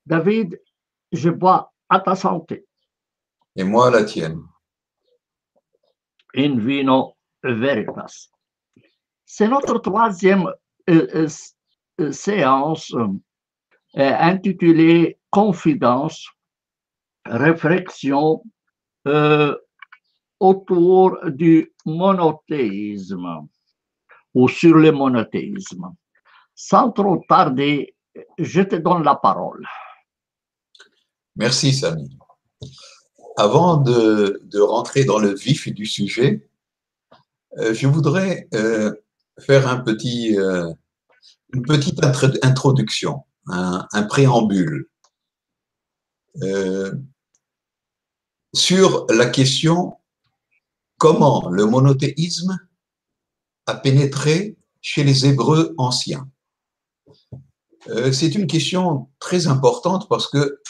David, je bois à ta santé. Et moi la tienne. In vino veritas. C'est notre troisième euh, séance intitulée Confidence, réflexion autour du monothéisme ou sur le monothéisme. Sans trop tarder, je te donne la parole. Merci, Samy. Avant de rentrer dans le vif du sujet, je voudrais faire une petite introduction, un préambule sur la question comment le monothéisme a pénétré chez les Hébreux anciens. C'est une question très importante parce que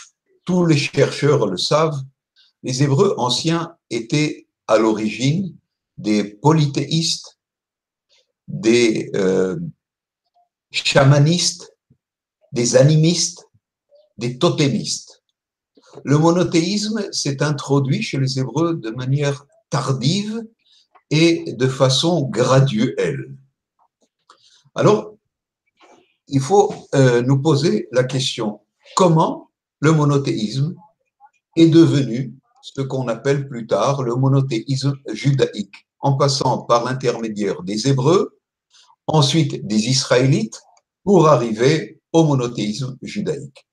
tous les chercheurs le savent, les Hébreux anciens étaient à l'origine des polythéistes, des chamanistes, des animistes, des totémistes. Le monothéisme s'est introduit chez les Hébreux de manière tardive et de façon graduelle. Alors, il faut nous poser la question, comment le monothéisme est devenu ce qu'on appelle plus tard le monothéisme judaïque, en passant par l'intermédiaire des Hébreux, ensuite des Israélites, pour arriver au monothéisme judaïque.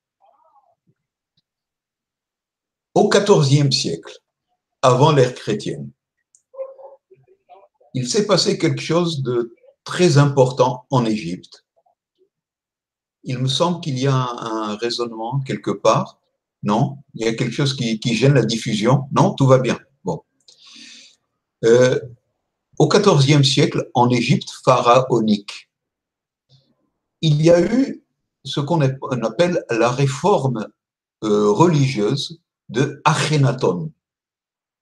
Au XIVe siècle, avant l'ère chrétienne, il s'est passé quelque chose de très important en Égypte. Il me semble qu'il y a un raisonnement quelque part. Non? Il y a quelque chose qui gêne la diffusion? Non? Tout va bien. Bon. Au XIVe siècle, en Égypte pharaonique, il y a eu ce qu'on appelle la réforme religieuse de Akhenaton,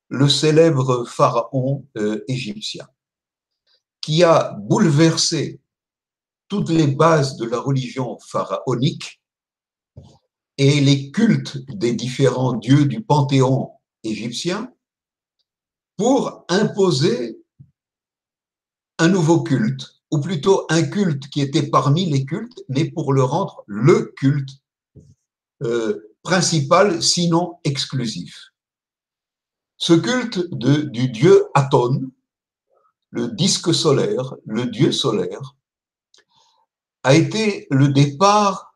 le célèbre pharaon égyptien, qui a bouleversé toutes les bases de la religion pharaonique et les cultes des différents dieux du panthéon égyptien pour imposer un nouveau culte, ou plutôt un culte qui était parmi les cultes, mais pour le rendre le culte principal, sinon exclusif. Ce culte du dieu Aton, le disque solaire, le dieu solaire, a été le départ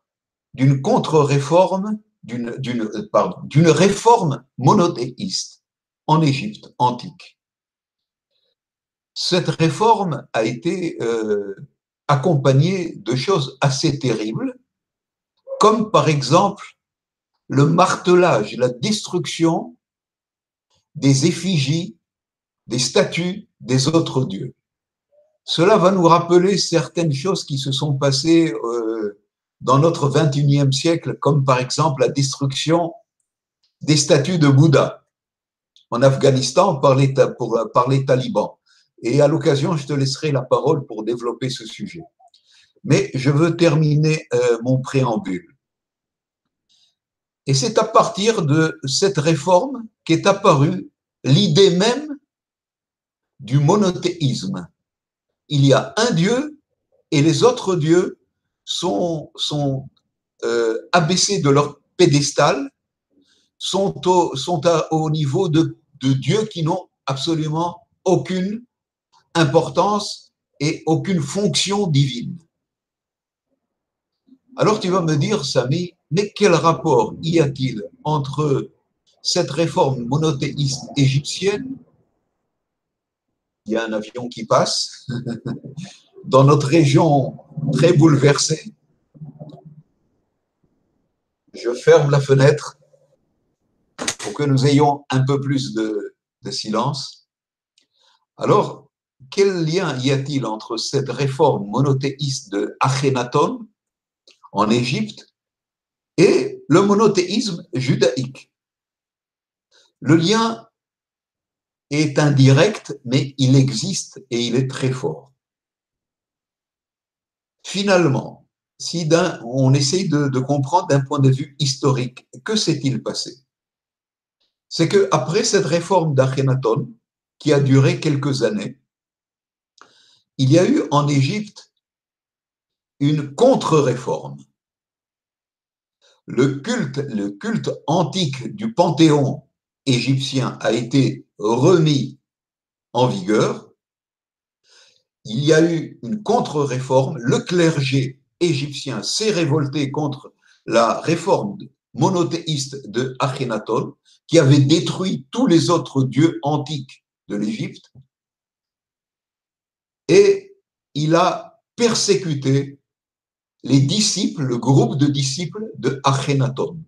d'une contre-réforme, d'une réforme monothéiste en Égypte antique. Cette réforme a été accompagnée de choses assez terribles, comme par exemple le martelage, la destruction des effigies, des statues des autres dieux. Cela va nous rappeler certaines choses qui se sont passées dans notre XXIe siècle, comme par exemple la destruction des statues de Bouddha en Afghanistan par les talibans. Et à l'occasion, je te laisserai la parole pour développer ce sujet. Mais je veux terminer mon préambule. Et c'est à partir de cette réforme qu'est apparue l'idée même du monothéisme. Il y a un Dieu et les autres dieux sont abaissés de leur pédestal, sont au niveau de dieux qui n'ont absolument aucune importance et aucune fonction divine. Alors tu vas me dire, Samy, mais quel rapport y a-t-il entre cette réforme monothéiste égyptienne, il y a un avion qui passe, dans notre région très bouleversée, je ferme la fenêtre pour que nous ayons un peu plus de silence. Alors, quel lien y a-t-il entre cette réforme monothéiste de Akhenaton en Égypte et le monothéisme judaïque? Le lien est indirect, mais il existe et il est très fort. Finalement, si on essaye de comprendre d'un point de vue historique, que s'est-il passé? C'est qu'après cette réforme d'Akhenaton, qui a duré quelques années, il y a eu en Égypte une contre-réforme. Le culte antique du panthéon égyptien a été remis en vigueur. Il y a eu une contre-réforme. Le clergé égyptien s'est révolté contre la réforme monothéiste de Akhenaton, qui avait détruit tous les autres dieux antiques de l'Égypte, et il a persécuté les disciples, le groupe de disciples de Akhenaton,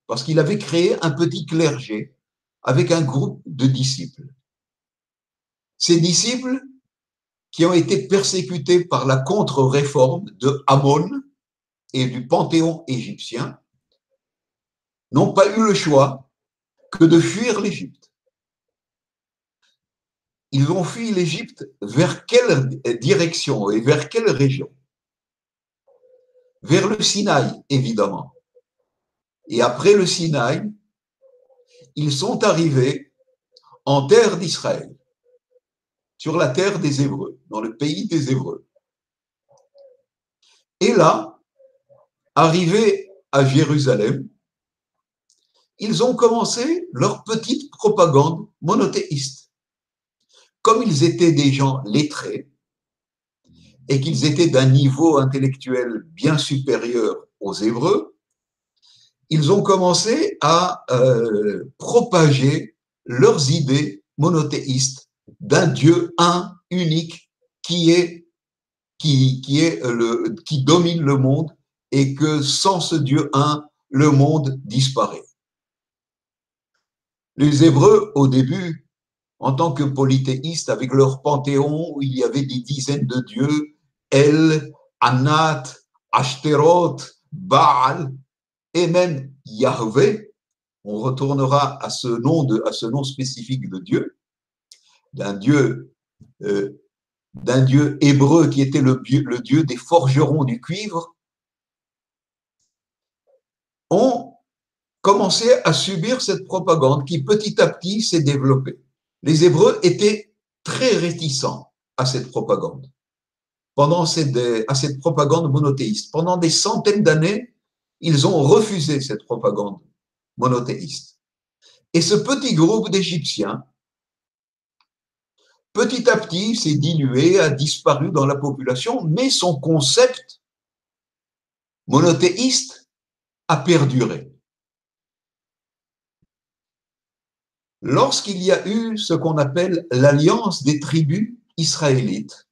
parce qu'il avait créé un petit clergé avec un groupe de disciples. Ces disciples, qui ont été persécutés par la contre-réforme de Amon et du panthéon égyptien, n'ont pas eu le choix que de fuir l'Égypte. Ils ont fui l'Égypte vers quelle direction et vers quelle région? Vers le Sinaï, évidemment. Et après le Sinaï, ils sont arrivés en terre d'Israël, sur la terre des Hébreux, dans le pays des Hébreux. Et là, arrivés à Jérusalem, ils ont commencé leur petite propagande monothéiste. Comme ils étaient des gens lettrés et qu'ils étaient d'un niveau intellectuel bien supérieur aux Hébreux, ils ont commencé à propager leurs idées monothéistes d'un Dieu un, unique, qui domine le monde, et que sans ce Dieu un, le monde disparaît. Les Hébreux, au début, en tant que polythéistes, avec leur panthéon où il y avait des dizaines de dieux, El, Anat, Ashtaroth, Baal, et même Yahvé, on retournera à ce nom spécifique de Dieu, d'un Dieu hébreu qui était le Dieu des forgerons du cuivre, ont commencé à subir cette propagande qui petit à petit s'est développée. Les Hébreux étaient très réticents à cette propagande, à cette propagande monothéiste. Pendant des centaines d'années, ils ont refusé cette propagande monothéiste. Et ce petit groupe d'Égyptiens, petit à petit, s'est dilué, a disparu dans la population, mais son concept monothéiste a perduré. Lorsqu'il y a eu ce qu'on appelle l'alliance des tribus israélites,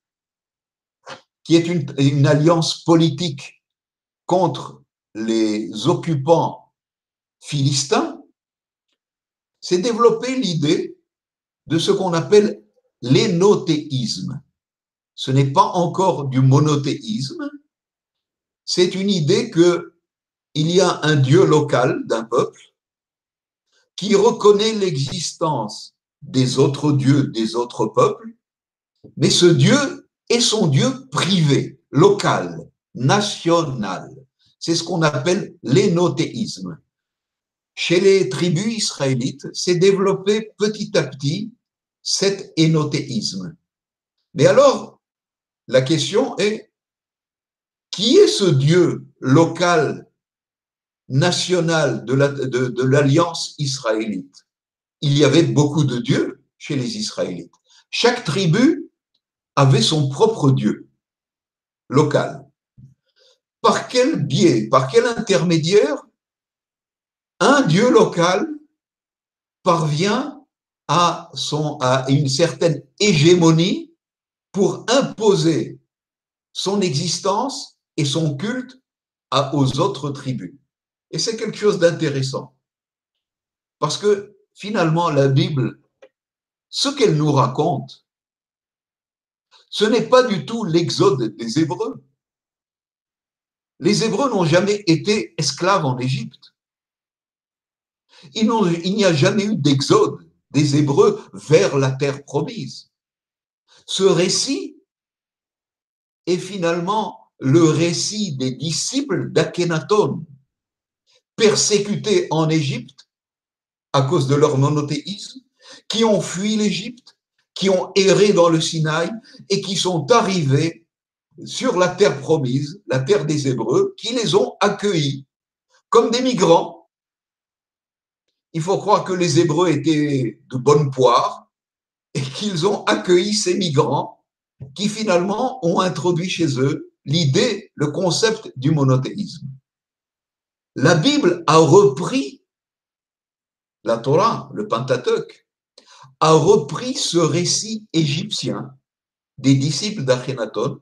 qui est une alliance politique contre les occupants philistins, s'est développée l'idée de ce qu'on appelle l'énothéisme. Ce n'est pas encore du monothéisme, c'est une idée qu'il y a un Dieu local d'un peuple qui reconnaît l'existence des autres dieux, des autres peuples, mais ce Dieu est son Dieu privé, local, national. C'est ce qu'on appelle l'énothéisme. Chez les tribus israélites, s'est développé petit à petit cet énothéisme. Mais alors, la question est, qui est ce Dieu local, national de l'alliance israélite? Il y avait beaucoup de dieux chez les Israélites. Chaque tribu avait son propre Dieu local. Par quel biais, par quel intermédiaire un Dieu local parvient à une certaine hégémonie pour imposer son existence et son culte aux autres tribus? Et c'est quelque chose d'intéressant. Parce que finalement, la Bible, ce qu'elle nous raconte, ce n'est pas du tout l'exode des Hébreux. Les Hébreux n'ont jamais été esclaves en Égypte. Il n'y a jamais eu d'exode des Hébreux vers la terre promise. Ce récit est finalement le récit des disciples d'Akhenaton, persécutés en Égypte à cause de leur monothéisme, qui ont fui l'Égypte, qui ont erré dans le Sinaï et qui sont arrivés sur la terre promise, la terre des Hébreux, qui les ont accueillis comme des migrants. Il faut croire que les Hébreux étaient de bonne poire et qu'ils ont accueilli ces migrants qui finalement ont introduit chez eux l'idée, le concept du monothéisme. La Bible a repris, la Torah, le Pentateuque, a repris ce récit égyptien des disciples d'Akhenaton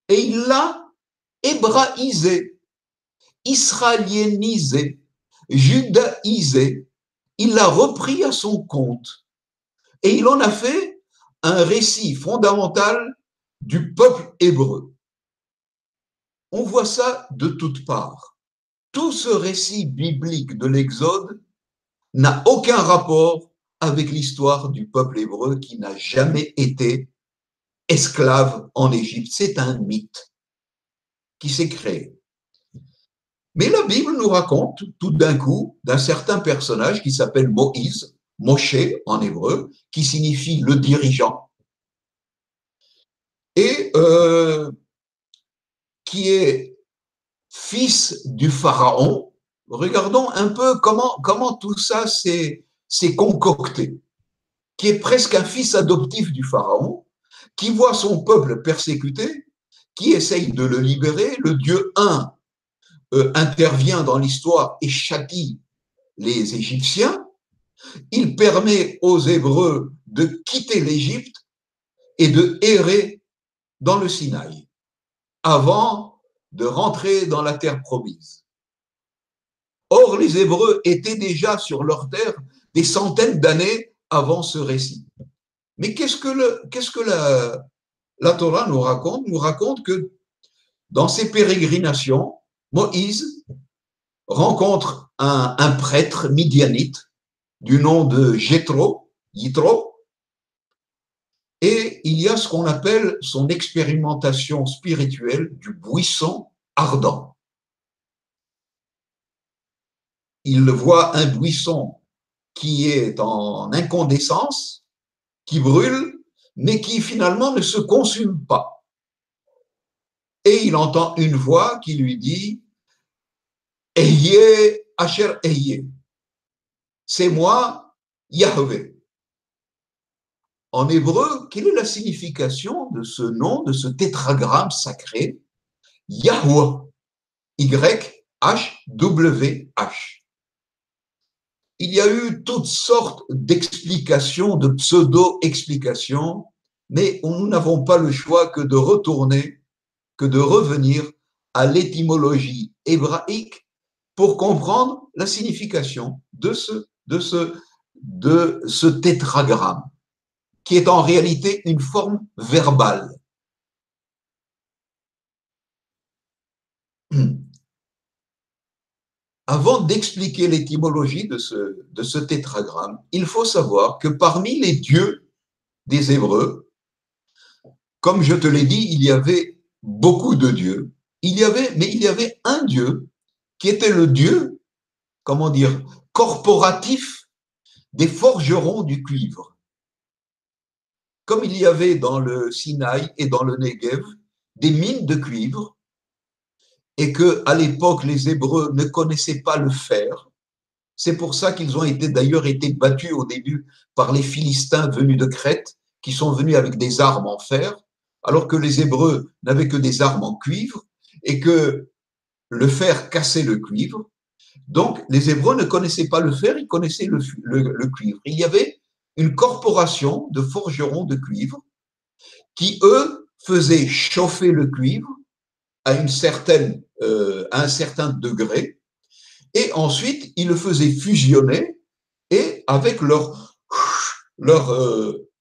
et il l'a hébraïsé, israélianisé, judaïsé. Il l'a repris à son compte et il en a fait un récit fondamental du peuple hébreu. On voit ça de toutes parts. Tout ce récit biblique de l'Exode n'a aucun rapport avec l'histoire du peuple hébreu qui n'a jamais été esclave en Égypte. C'est un mythe qui s'est créé. Mais la Bible nous raconte tout d'un coup d'un certain personnage qui s'appelle Moïse, Moshe en hébreu, qui signifie le dirigeant, et qui est fils du pharaon. Regardons un peu comment tout ça s'est concocté, qui est presque un fils adoptif du pharaon, qui voit son peuple persécuté, qui essaye de le libérer. Le Dieu un intervient dans l'histoire et châtie les Égyptiens. Il permet aux Hébreux de quitter l'Égypte et de errer dans le Sinaï avant de rentrer dans la terre promise. Or, les Hébreux étaient déjà sur leur terre des centaines d'années avant ce récit. Mais qu'est-ce que la Torah nous raconte? Nous raconte que dans ses pérégrinations, Moïse rencontre un prêtre midianite du nom de Jethro, et il y a ce qu'on appelle son expérimentation spirituelle du buisson ardent. Il voit un buisson qui est en incandescence, qui brûle, mais qui finalement ne se consume pas. Et il entend une voix qui lui dit « Ehyeh Asher Ehyeh » c'est moi, Yahvé. En hébreu, quelle est la signification de ce nom, de ce tétragramme sacré? Yahweh, Y-H-W-H. Il y a eu toutes sortes d'explications, de pseudo-explications, mais nous n'avons pas le choix que de retourner, que de revenir à l'étymologie hébraïque pour comprendre la signification de ce tétragramme, qui est en réalité une forme verbale. Avant d'expliquer l'étymologie de ce tétragramme, il faut savoir que parmi les dieux des Hébreux, comme je te l'ai dit, il y avait beaucoup de dieux, mais il y avait un dieu qui était le dieu, comment dire, corporatif des forgerons du cuivre. Comme il y avait dans le Sinaï et dans le Negev des mines de cuivre, et qu'à l'époque, les Hébreux ne connaissaient pas le fer, c'est pour ça qu'ils ont d'ailleurs été battus au début par les Philistins venus de Crète, qui sont venus avec des armes en fer, alors que les Hébreux n'avaient que des armes en cuivre, et que le fer cassait le cuivre. Donc, les Hébreux ne connaissaient pas le fer, ils connaissaient le cuivre. Il y avait une corporation de forgerons de cuivre qui, eux, faisaient chauffer le cuivre à un certain degré, et ensuite, ils le faisaient fusionner et, avec leur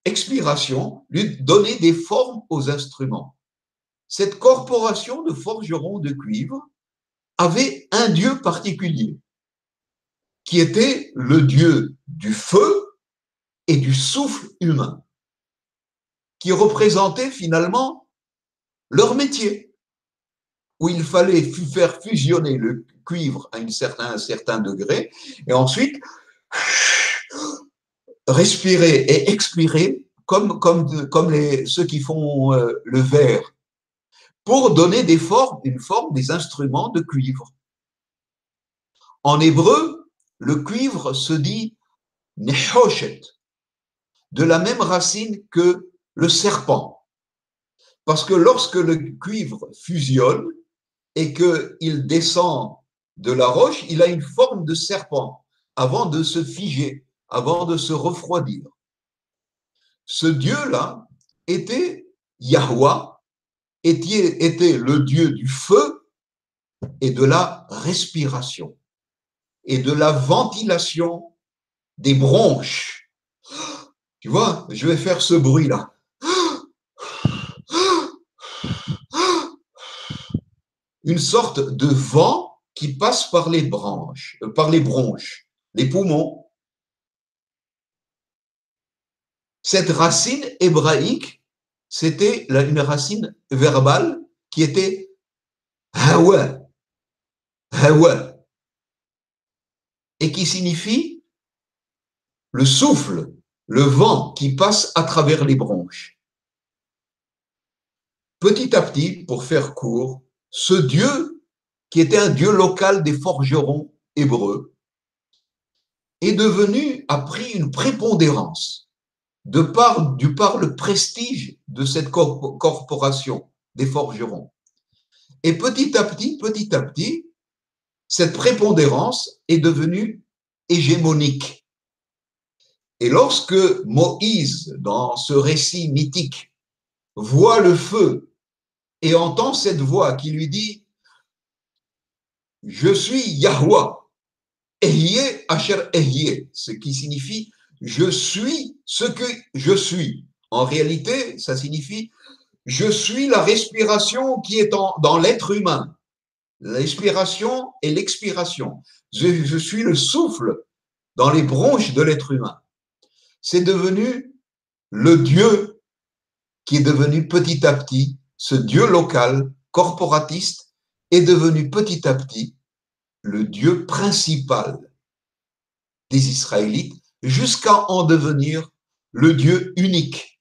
expiration, lui donner des formes aux instruments. Cette corporation de forgerons de cuivre avait un dieu particulier, qui était le dieu du feu et du souffle humain, qui représentait finalement leur métier. où il fallait faire fusionner le cuivre à un certain degré, et ensuite respirer et expirer comme ceux qui font le verre, pour donner une forme des instruments de cuivre. En hébreu, le cuivre se dit nehoshet, de la même racine que le serpent. Parce que lorsque le cuivre fusionne et qu'il descend de la roche, il a une forme de serpent avant de se figer, avant de se refroidir. Ce Dieu-là était Yahweh, était le Dieu du feu et de la respiration et de la ventilation des bronches. Tu vois, je vais faire ce bruit-là. Une sorte de vent qui passe par les bronches, les poumons. Cette racine hébraïque, c'était une racine verbale qui était hawa, hawa, et qui signifie le souffle, le vent qui passe à travers les bronches. Petit à petit, pour faire court, ce Dieu, qui était un Dieu local des forgerons hébreux, a pris une prépondérance du par le prestige de cette corporation des forgerons. Et petit à petit, cette prépondérance est devenue hégémonique. Et lorsque Moïse, dans ce récit mythique, voit le feu et entend cette voix qui lui dit « Je suis Yahweh, Ehyeh Asher Ehyeh », ce qui signifie « Je suis ce que je suis ». En réalité, ça signifie « Je suis la respiration qui est dans l'être humain ». L'inspiration et l'expiration. Je suis le souffle dans les bronches de l'être humain. C'est devenu le Dieu qui est devenu petit à petit, ce Dieu local, corporatiste, est devenu petit à petit le Dieu principal des Israélites, jusqu'à en devenir le Dieu unique.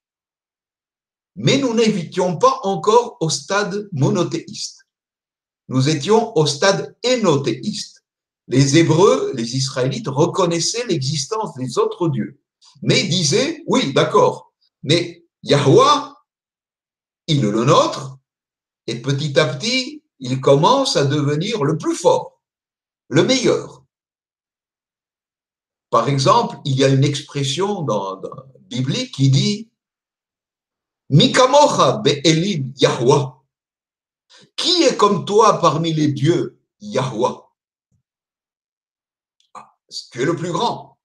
Mais nous n'étions pas encore au stade monothéiste. Nous étions au stade énothéiste. Les Hébreux, les Israélites reconnaissaient l'existence des autres dieux, mais disaient, oui, d'accord, mais Yahweh, il est le nôtre, et petit à petit, il commence à devenir le plus fort, le meilleur. Par exemple, il y a une expression dans biblique qui dit « Mikamocha be'elim Yahweh ». Qui est comme toi parmi les dieux, Yahweh? Tu es le plus grand.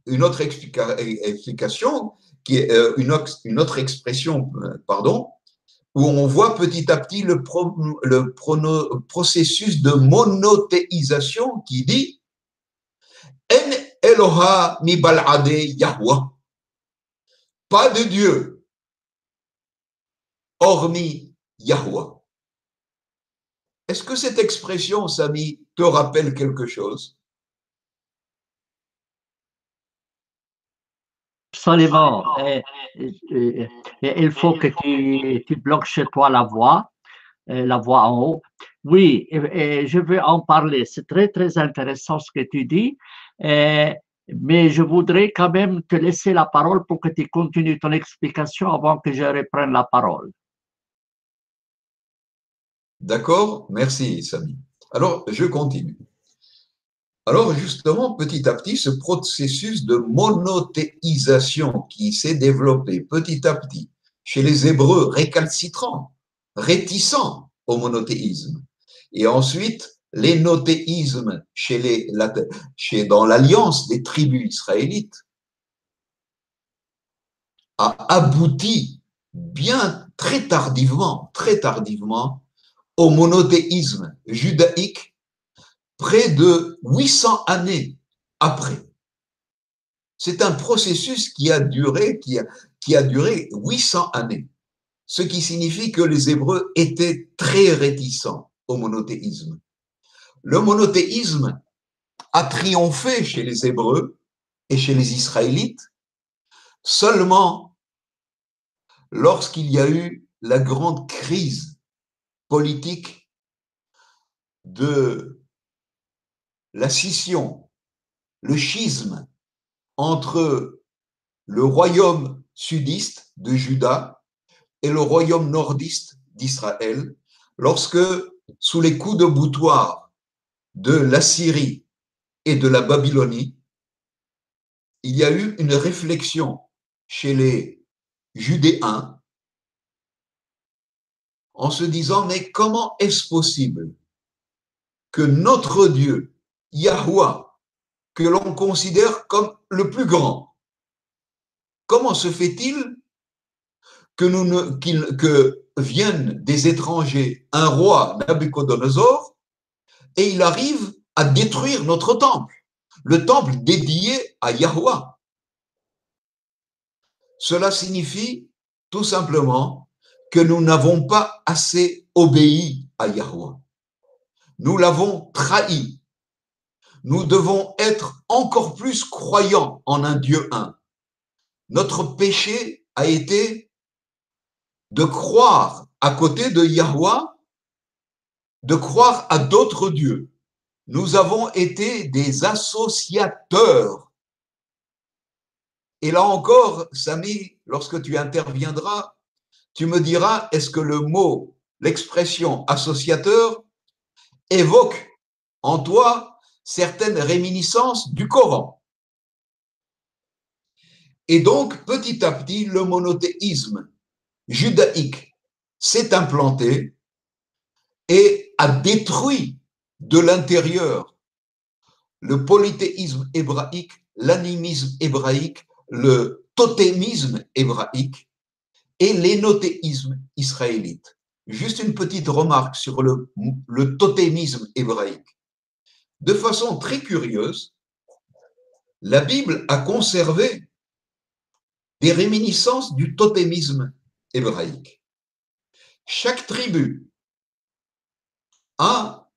Une autre explication, qui est une autre expression, pardon, où on voit petit à petit le processus de monothéisation qui dit En Eloha mi bal'ade Yahweh. Pas de Dieu hormis Yahweh. Est-ce que cette expression, Samy, te rappelle quelque chose? Absolument. Il faut que tu bloques chez toi la voix en haut. Oui, et je veux en parler. C'est très, très intéressant ce que tu dis. Mais je voudrais quand même te laisser la parole pour que tu continues ton explication avant que je reprenne la parole. D'accord, merci Samy. Alors, je continue. Alors, justement, petit à petit, ce processus de monothéisation qui s'est développé petit à petit chez les Hébreux récalcitrants, réticents au monothéisme, et ensuite l'énothéisme dans l'alliance des tribus israélites, a abouti bien très tardivement, au monothéisme judaïque près de 800 années après. C'est un processus qui a duré 800 années, ce qui signifie que les Hébreux étaient très réticents au monothéisme. Le monothéisme a triomphé chez les Hébreux et chez les Israélites seulement lorsqu'il y a eu la grande crise politique de la scission, le schisme entre le royaume sudiste de Juda et le royaume nordiste d'Israël, lorsque, sous les coups de boutoir de l'Assyrie et de la Babylonie, il y a eu une réflexion chez les Judéens en se disant, mais comment est-ce possible que notre Dieu, Yahweh, que l'on considère comme le plus grand, comment se fait-il que viennent des étrangers un roi, Nabuchodonosor, et il arrive à détruire notre temple, le temple dédié à Yahweh. Cela signifie tout simplement que nous n'avons pas assez obéi à Yahweh. Nous l'avons trahi. Nous devons être encore plus croyants en un Dieu un. Notre péché a été de croire à côté de Yahweh, de croire à d'autres dieux. Nous avons été des associateurs. Et là encore, Samy, lorsque tu interviendras, tu me diras, est-ce que le mot, l'expression associateur évoque en toi certaines réminiscences du Coran? Et donc, petit à petit, le monothéisme judaïque s'est implanté et a détruit de l'intérieur le polythéisme hébraïque, l'animisme hébraïque, le totémisme hébraïque et l'énothéisme israélite. Juste une petite remarque sur le totémisme hébraïque. De façon très curieuse, la Bible a conservé des réminiscences du totémisme hébraïque. Chaque tribu a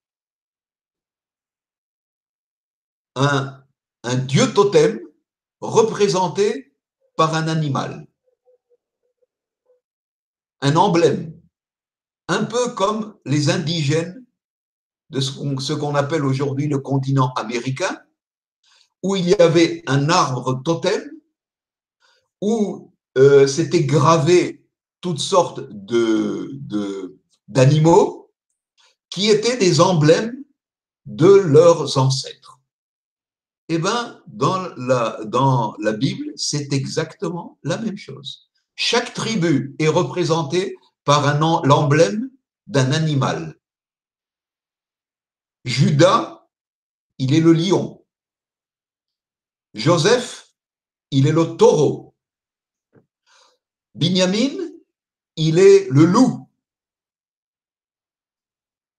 un dieu totem représenté par un animal, un emblème, un peu comme les indigènes de ce qu'on appelle aujourd'hui le continent américain, où il y avait un arbre totem, où s'étaient gravés toutes sortes d'animaux qui étaient des emblèmes de leurs ancêtres. Eh bien, dans la Bible, c'est exactement la même chose. Chaque tribu est représentée par l'emblème d'un animal. Judas, il est le lion. Joseph, il est le taureau. Binyamin, il est le loup.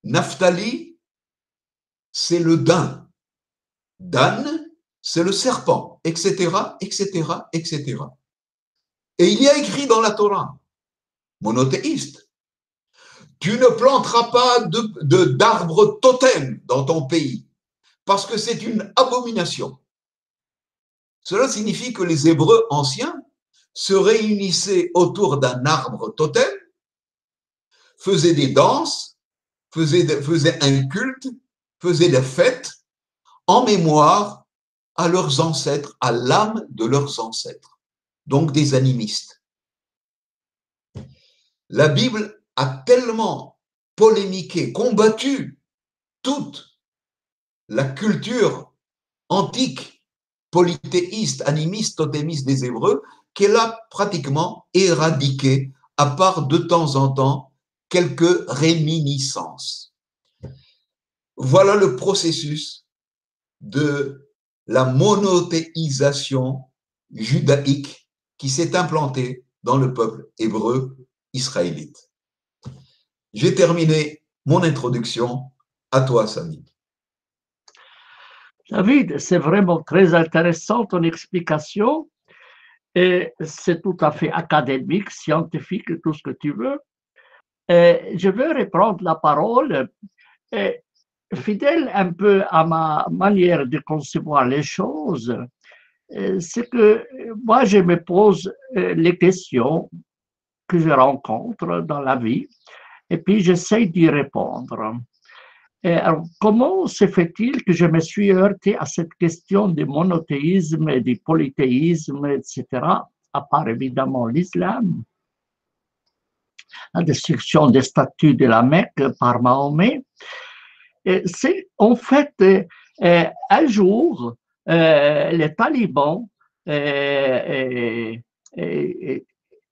Naphtali, c'est le daim. Dan, c'est le serpent, etc., etc., etc. Et il y a écrit dans la Torah, monothéiste, tu ne planteras pas d'arbre totem dans ton pays, parce que c'est une abomination. Cela signifie que les Hébreux anciens se réunissaient autour d'un arbre totem, faisaient des danses, faisaient un culte, faisaient des fêtes en mémoire à leurs ancêtres, à l'âme de leurs ancêtres, donc des animistes. La Bible a tellement polémiqué, combattu toute la culture antique, polythéiste, animiste, totémiste des Hébreux, qu'elle a pratiquement éradiqué, à part de temps en temps quelques réminiscences. Voilà le processus de la monothéisation judaïque qui s'est implantée dans le peuple hébreu israélite. J'ai terminé mon introduction. À toi, Samy. David, c'est vraiment très intéressant ton explication et c'est tout à fait académique, scientifique, tout ce que tu veux. Et je veux reprendre la parole fidèle un peu à ma manière de concevoir les choses, c'est que moi, je me pose les questions que je rencontre dans la vie et puis j'essaie d'y répondre. Et alors, comment se fait-il que je me suis heurté à cette question du monothéisme et du polythéisme, etc., à part évidemment l'islam, la destruction des statues de la Mecque par Mahomet? C'est en fait un jour, les talibans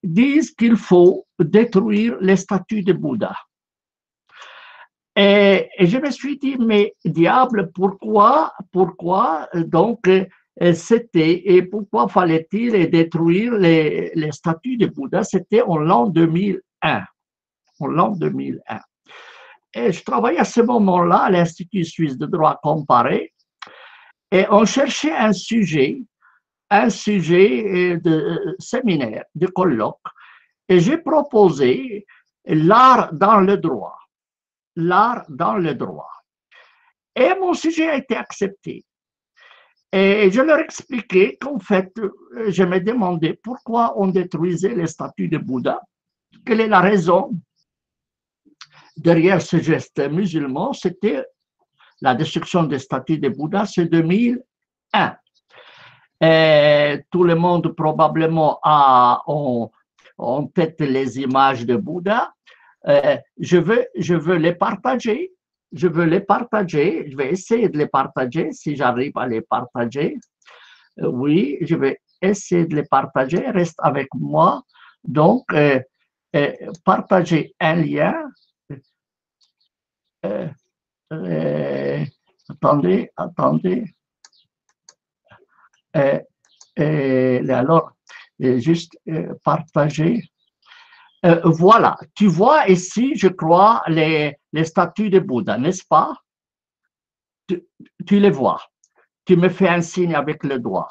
disent qu'il faut détruire les statues de Bouddha. Et je me suis dit, mais diable, pourquoi donc c'était, et pourquoi fallait-il détruire les statues de Bouddha? C'était en l'an 2001. En l'an 2001. Et je travaillais à ce moment-là à l'Institut suisse de droit comparé et on cherchait un sujet de séminaire, de colloque. Et j'ai proposé l'art dans le droit. L'art dans le droit. Et mon sujet a été accepté. Et je leur expliquais qu'en fait, je me demandais pourquoi on détruisait les statues de Bouddha. Quelle est la raison derrière ce geste musulman? C'était la destruction des statues de Bouddha, c'est 2001. Et tout le monde probablement a en tête les images de Bouddha. Je veux les partager. Je veux les partager. Je vais essayer de les partager si j'arrive à les partager. Oui, je vais essayer de les partager. Reste avec moi. Donc, partager un lien. Attendez. Alors, juste partager. Voilà, tu vois ici, je crois, les statues de Bouddha, n'est-ce pas? Tu les vois. Tu me fais un signe avec le doigt.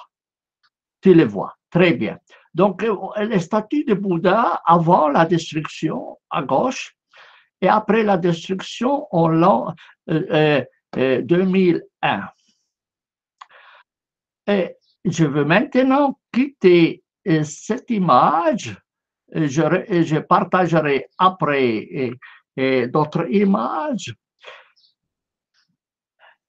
Tu les vois. Très bien. Donc, les statues de Bouddha avant la destruction à gauche et après la destruction en l'an 2001. Et je veux maintenant quitter cette image. Je partagerai après d'autres images.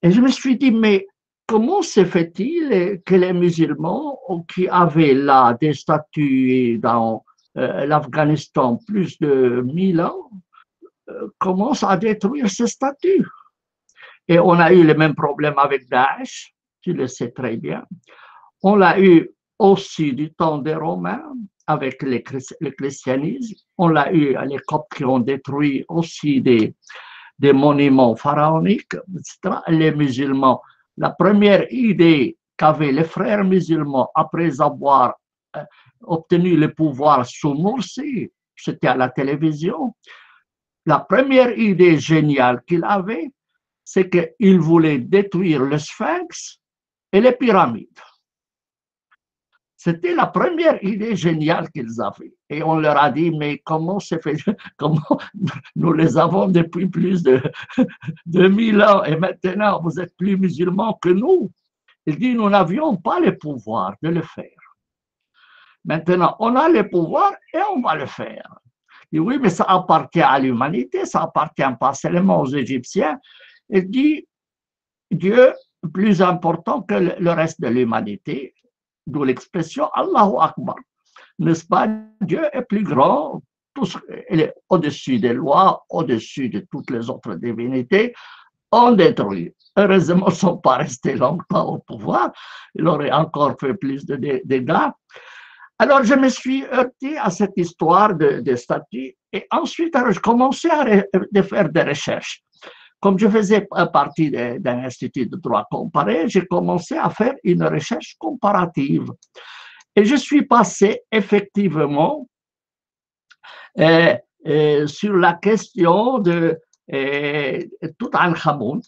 Et je me suis dit, mais comment se fait-il que les musulmans qui avaient là des statues dans l'Afghanistan plus de 1000 ans commencent à détruire ces statues? Et on a eu le même problème avec Daesh, tu le sais très bien. On l'a eu aussi du temps des Romains avec le christianisme. On l'a eu à les Coptes qui ont détruit aussi des monuments pharaoniques, etc. Les musulmans, la première idée qu'avaient les frères musulmans après avoir obtenu le pouvoir sous Morsi, c'était à la télévision, la première idée géniale qu'ils avaient, c'est qu'ils voulaient détruire le Sphinx et les pyramides. C'était la première idée géniale qu'ils avaient. Et on leur a dit, mais comment c'est fait? Comment nous les avons depuis plus de 2000 ans et maintenant vous êtes plus musulmans que nous? Il dit, nous n'avions pas le pouvoir de le faire. Maintenant, on a le pouvoir et on va le faire. Il dit, oui, mais ça appartient à l'humanité, ça appartient pas seulement aux Égyptiens. Il dit, Dieu est plus important que le reste de l'humanité, d'où l'expression Allahu Akbar. N'est-ce pas? Dieu est plus grand, il est au-dessus des lois, au-dessus de toutes les autres divinités. On détruit. Heureusement, ils ne sont pas restés longtemps au pouvoir. Il aurait encore fait plus de dégâts. Alors, je me suis heurté à cette histoire de statues et ensuite, je commençais à faire des recherches. Comme je faisais partie d'un institut de droit comparé, j'ai commencé à faire une recherche comparative. Et je suis passé effectivement sur la question de Toutankhamun,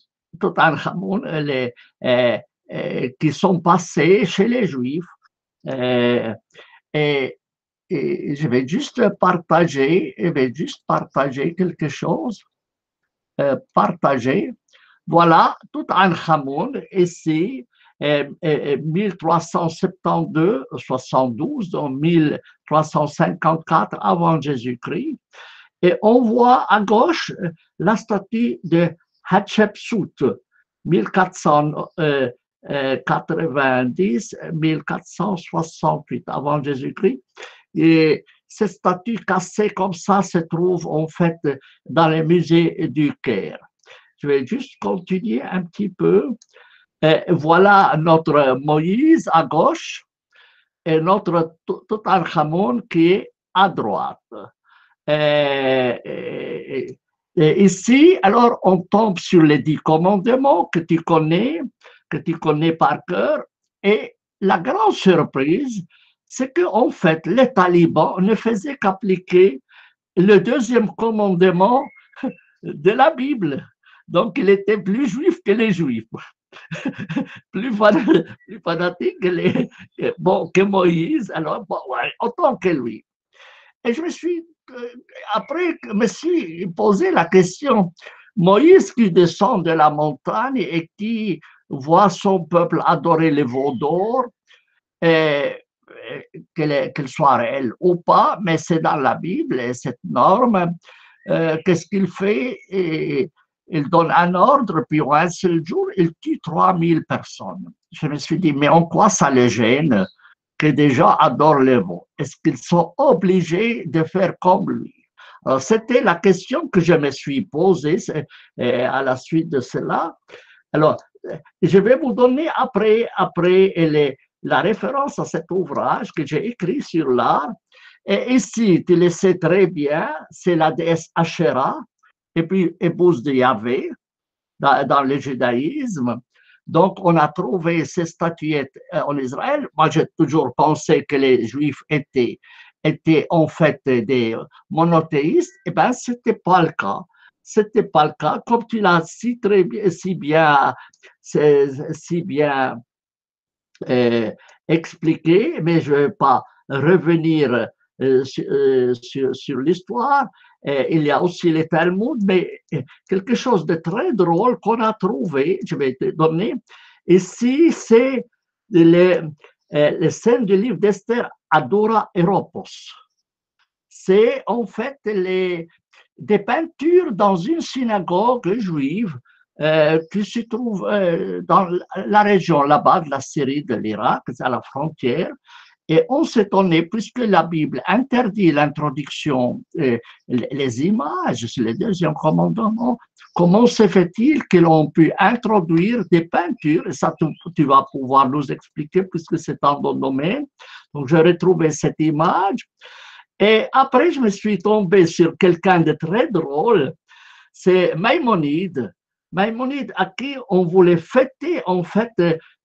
qui sont passés chez les Juifs. Et je vais juste partager quelque chose. partager. Voilà, Toutankhamon, ici, 1372, 72, donc 1354 avant Jésus-Christ. Et on voit à gauche la statue de Hatshepsut, 1490, 1468 avant Jésus-Christ. Et cette statue cassée comme ça se trouve en fait dans les musées du Caire. Je vais juste continuer un petit peu. Et voilà notre Moïse à gauche et notre Toutankhamon qui est à droite. Et ici, alors, on tombe sur les 10 commandements que tu connais par cœur. Et la grande surprise, c'est qu'en fait, les talibans ne faisaient qu'appliquer le deuxième commandement de la Bible. Donc, il était plus juif que les juifs. plus fanatique que Moïse, alors bon, ouais, autant que lui. Et je me suis, après, me suis posé la question, Moïse qui descend de la montagne et qui voit son peuple adorer les veaux d'or, qu'elle soit réelle ou pas, mais c'est dans la Bible, et cette norme, qu'est-ce qu'il fait? Et il donne un ordre, puis en un seul jour, il tue 3000 personnes. Je me suis dit, mais en quoi ça les gêne que des gens adorent les veaux? Est-ce qu'ils sont obligés de faire comme lui? Alors, c'était la question que je me suis posée à la suite de cela. Alors, je vais vous donner après la référence à cet ouvrage que j'ai écrit sur l'art. Et ici, tu le sais très bien, c'est la déesse Asherah, et puis épouse de Yahvé dans le judaïsme. Donc, on a trouvé ces statuettes en Israël. Moi, j'ai toujours pensé que les Juifs étaient en fait des monothéistes. Eh bien, ce n'était pas le cas. C'était pas le cas. Comme tu l'as si bien expliqué, mais je ne vais pas revenir sur l'histoire. Il y a aussi les Talmuds, mais quelque chose de très drôle qu'on a trouvé, je vais te donner. Ici, c'est les scènes du livre d'Esther, Adora et Ropos. C'est en fait des peintures dans une synagogue juive qui se trouve dans la région là-bas de la Syrie, de l'Irak, à la frontière. Et on s'étonnait, puisque la Bible interdit l'introduction, les images, c'est le deuxième commandement, comment se fait-il qu'ils ont pu introduire des peintures? Et ça, tu vas pouvoir nous expliquer, puisque c'est dans ton domaine. Donc, j'ai retrouvé cette image. Et après, je me suis tombé sur quelqu'un de très drôle, c'est Maïmonide. Maïmonide, à qui on voulait fêter en fait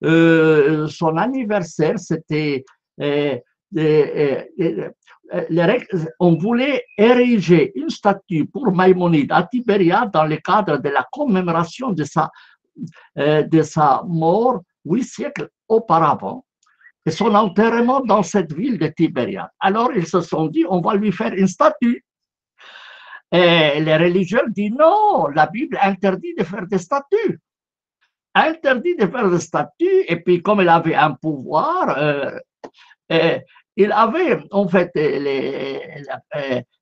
son anniversaire, c'était on voulait ériger une statue pour Maïmonide à Tibériade dans le cadre de la commémoration de sa mort 8 siècles auparavant et son enterrement dans cette ville de Tibériade. Alors ils se sont dit, on va lui faire une statue. Et les religieux disent non, la Bible interdit de faire des statues. Interdit de faire des statues, et puis comme il avait un pouvoir, il avait, en fait,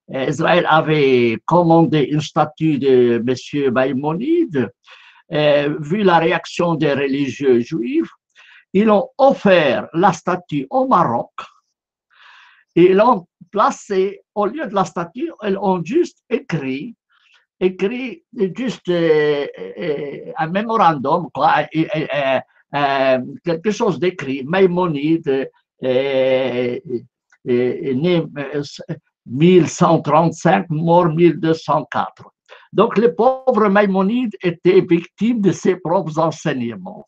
Israël avait commandé une statue de M. Maïmonide. Vu la réaction des religieux juifs, ils ont offert la statue au Maroc. Et ils l'ont placée au lieu de la statue, ils ont juste écrit juste un mémorandum, quoi, quelque chose d'écrit. Maïmonide, né 1135, mort 1204. Donc, le pauvre Maïmonide était victime de ses propres enseignements.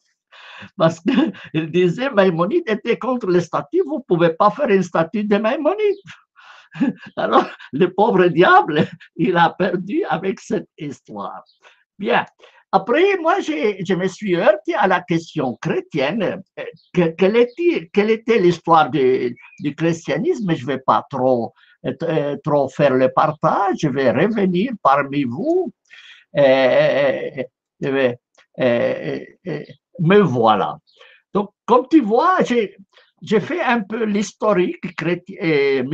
Parce qu'il disait, Maïmonide était contre les statues, vous ne pouvez pas faire une statue de Maïmonide. Alors, le pauvre diable, il a perdu avec cette histoire. Bien. Après, moi, je me suis heurté à la question chrétienne. Quelle était l'histoire du christianisme? Je ne vais pas trop faire le partage. Je vais revenir parmi vous. Mais voilà. Donc, comme tu vois, j'ai fait un peu l'historique chrétien,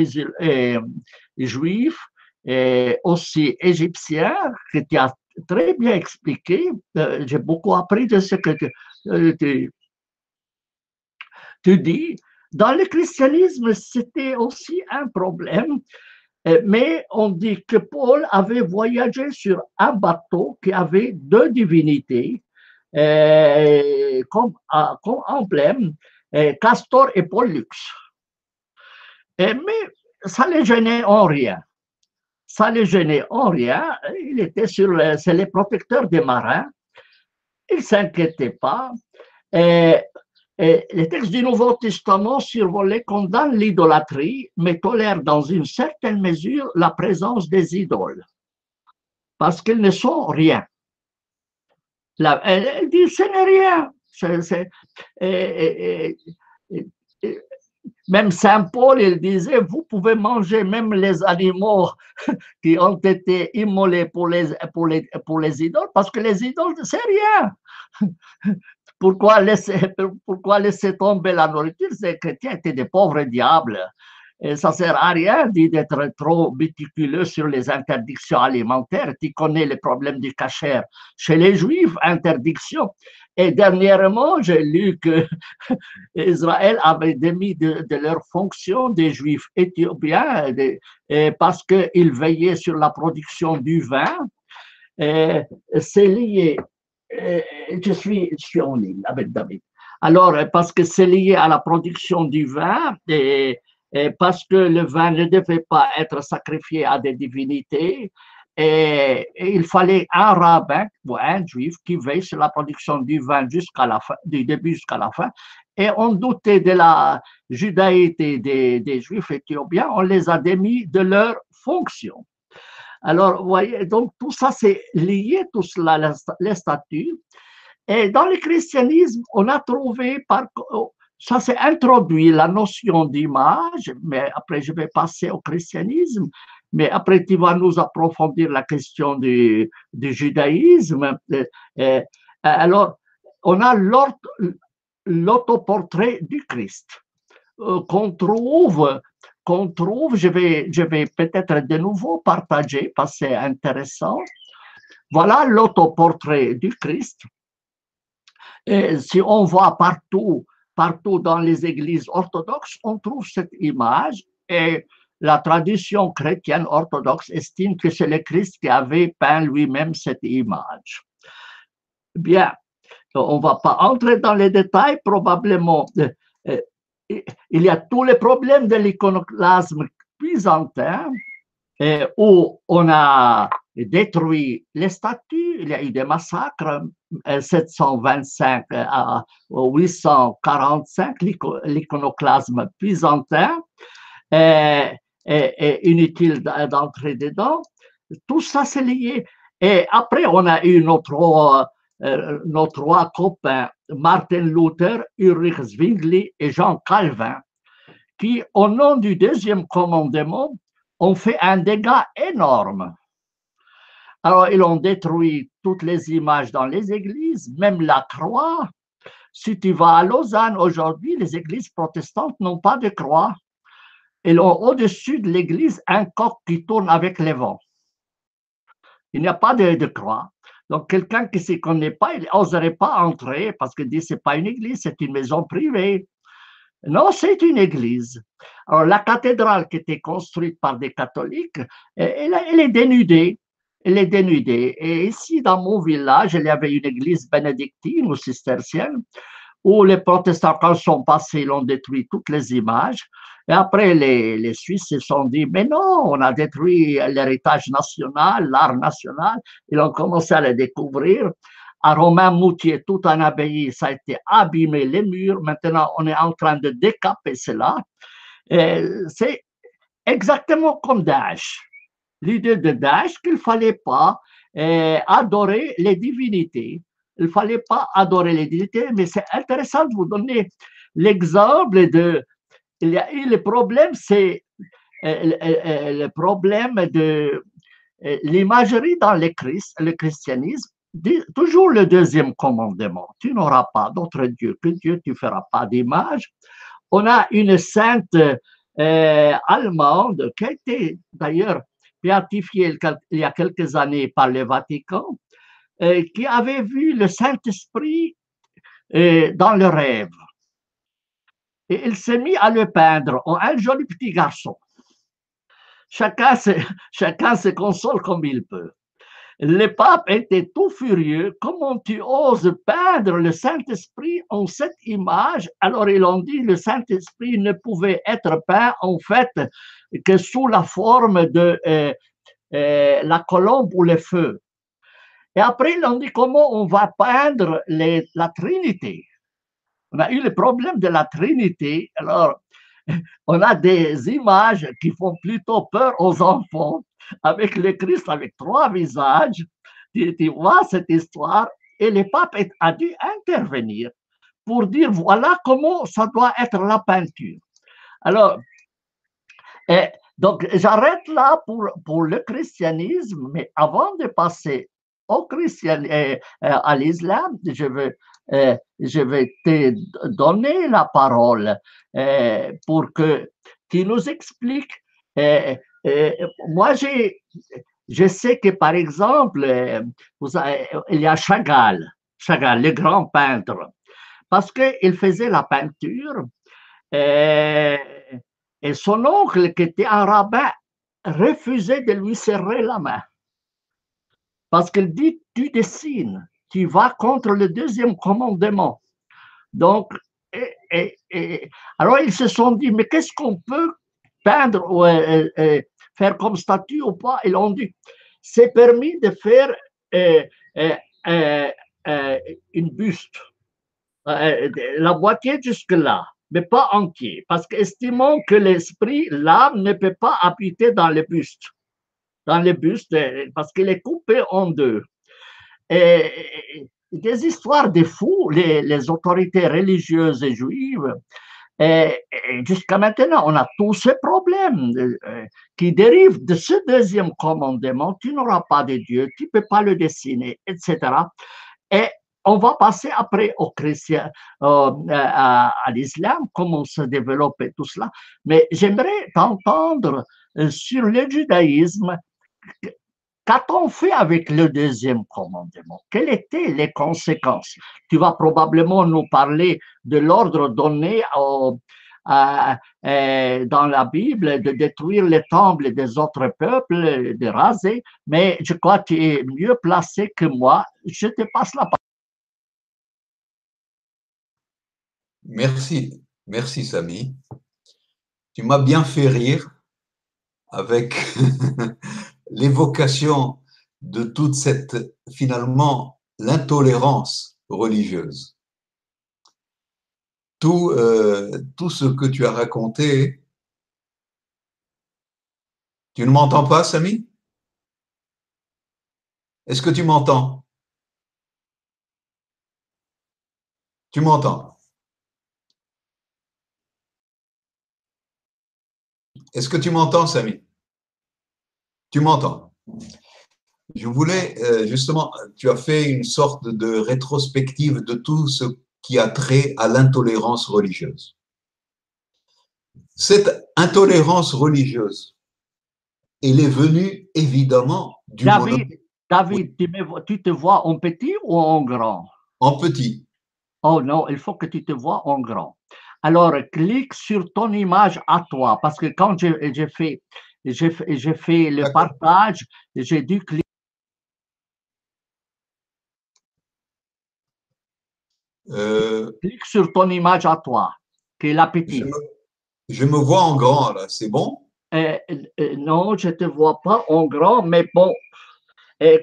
juif, et aussi égyptien, que tu as très bien expliqué. J'ai beaucoup appris de ce que tu dis. Dans le christianisme, c'était aussi un problème, mais on dit que Paul avait voyagé sur un bateau qui avait deux divinités comme emblème, Castor et Pollux. Mais ça ne les gênait en rien. Ça ne les gênait en rien. Il était c'est les protecteurs des marins. Il ne s'inquiétait pas. Les textes du Nouveau Testament survolés condamnent l'idolâtrie, mais tolèrent dans une certaine mesure la présence des idoles, parce qu'ils ne sont rien. Elle dit, ce n'est rien. Même Saint Paul, il disait, vous pouvez manger même les animaux qui ont été immolés pour les idoles, parce que les idoles, c'est rien. Pourquoi laisser tomber la nourriture? Ces chrétiens étaient des pauvres diables. Et ça ne sert à rien d'être trop méticuleux sur les interdictions alimentaires. Tu connais les problèmes du kasher. Chez les Juifs, interdiction. Et dernièrement, j'ai lu que Israël avait démis de leur fonction des Juifs éthiopiens parce qu'ils veillaient sur la production du vin. C'est lié. Je suis en ligne avec David. Alors, parce que c'est lié à la production du vin et parce que le vin ne devait pas être sacrifié à des divinités, et il fallait un rabbin ou un juif qui veille sur la production du vin jusqu'à la fin, du début jusqu'à la fin. Et on doutait de la judaïté des juifs éthiopiens, on les a démis de leur fonction. Alors, vous voyez, donc tout ça, c'est lié, tout cela, les statuts. Et dans le christianisme, on a trouvé, ça s'est introduit, la notion d'image, mais après, je vais passer au christianisme, mais après, tu vas nous approfondir la question du judaïsme. Alors, on a l'autoportrait du Christ qu'on trouve, je vais peut-être de nouveau partager parce que c'est intéressant. Voilà l'autoportrait du Christ. Et si on voit partout dans les églises orthodoxes, on trouve cette image et la tradition chrétienne orthodoxe estime que c'est le Christ qui avait peint lui-même cette image. Bien, on ne va pas entrer dans les détails, probablement. Il y a tous les problèmes de l'iconoclasme byzantin où on a détruit les statues, il y a eu des massacres, 725 à 845, l'iconoclasme byzantin, inutile d'entrer dedans. Tout ça, c'est lié. Et après, on a eu notre trois copains, Martin Luther, Ulrich Zwingli et Jean Calvin, qui, au nom du deuxième commandement, ont fait un dégât énorme. Alors, ils ont détruit toutes les images dans les églises, même la croix. Si tu vas à Lausanne aujourd'hui, les églises protestantes n'ont pas de croix. Elles ont au-dessus de l'église un coq qui tourne avec les vents. Il n'y a pas de croix. Donc, quelqu'un qui ne s'y connaît pas, il n'oserait pas entrer parce qu'il dit que ce n'est pas une église, c'est une maison privée. Non, c'est une église. Alors, la cathédrale qui était construite par des catholiques, elle est dénudée. Elle est dénudée. Et ici, dans mon village, il y avait une église bénédictine ou cistercienne où les protestants, quand ils sont passés, ils ont détruit toutes les images. Et après, les Suisses se sont dit, mais non, on a détruit l'héritage national, l'art national. Ils ont commencé à le découvrir. À Romain-Moutier, tout en abbaye, ça a été abîmé, les murs. Maintenant, on est en train de décaper cela. C'est exactement comme Daesh. L'idée de Daesh qu'il ne fallait pas adorer les divinités. Il ne fallait pas adorer les divinités, mais c'est intéressant de vous donner l'exemple de... Il y a eu le problème, c'est le problème l'imagerie dans le christianisme dit toujours le deuxième commandement. Tu n'auras pas d'autre Dieu que Dieu, tu ne feras pas d'image. On a une sainte allemande qui a été d'ailleurs béatifiée il y a quelques années par le Vatican, qui avait vu le Saint-Esprit dans le rêve. Et il s'est mis à le peindre en un joli petit garçon. Chacun se console comme il peut. Le pape était tout furieux. Comment tu oses peindre le Saint-Esprit en cette image? Alors ils ont dit le Saint-Esprit ne pouvait être peint en fait que sous la forme de la colombe ou le feu. Et après ils ont dit comment on va peindre la Trinité. On a eu le problème de la Trinité. Alors on a des images qui font plutôt peur aux enfants, avec le Christ avec 3 visages. Tu vois cette histoire, et le pape a dû intervenir pour dire voilà comment ça doit être la peinture. Alors, donc j'arrête là pour le christianisme, mais avant de passer au à l'islam, je vais te donner la parole pour que tu nous expliques. Moi, je sais que, par exemple, il y a Chagall, le grand peintre, parce qu'il faisait la peinture et son oncle, qui était un rabbin, refusait de lui serrer la main. Parce qu'il dit, tu dessines, tu vas contre le deuxième commandement. Donc, alors ils se sont dit, mais qu'est-ce qu'on peut peindre ou faire comme statue ou pas? Ils ont dit, c'est permis de faire une buste, la moitié jusque-là, mais pas entier, parce qu'estimons que l'esprit, l'âme ne peut pas habiter dans le buste, parce qu'il est coupé en deux. Et des histoires de fous, les autorités religieuses et juives, et jusqu'à maintenant, on a tous ces problèmes qui dérivent de ce deuxième commandement, tu n'auras pas de Dieu, tu ne peux pas le dessiner, etc. Et on va passer après au chrétien, à l'islam, comment se développer tout cela. Mais j'aimerais t'entendre sur le judaïsme. Qu'a-t-on fait avec le deuxième commandement? Quelles étaient les conséquences? Tu vas probablement nous parler de l'ordre donné dans la Bible de détruire les temples des autres peuples, de raser, mais je crois que tu es mieux placé que moi. Je te passe la parole. Merci Samy. Tu m'as bien fait rire avec l'évocation de toute cette, finalement, l'intolérance religieuse. Tout ce que tu as raconté, tu ne m'entends pas, Samy? Est-ce que tu m'entends? Tu m'entends? Est-ce que tu m'entends, Samy? Tu m'entends? Je voulais justement, tu as fait une sorte de rétrospective de tout ce qui a trait à l'intolérance religieuse. Cette intolérance religieuse, elle est venue évidemment du David, tu te vois en petit ou en grand? En petit. Oh non, il faut que tu te vois en grand. Alors, clique sur ton image à toi, parce que quand j'ai fait le partage, j'ai dû cliquer. Clique sur ton image à toi, qui est la petite. Je me vois en grand, là, c'est bon? Non, je ne te vois pas en grand, mais bon,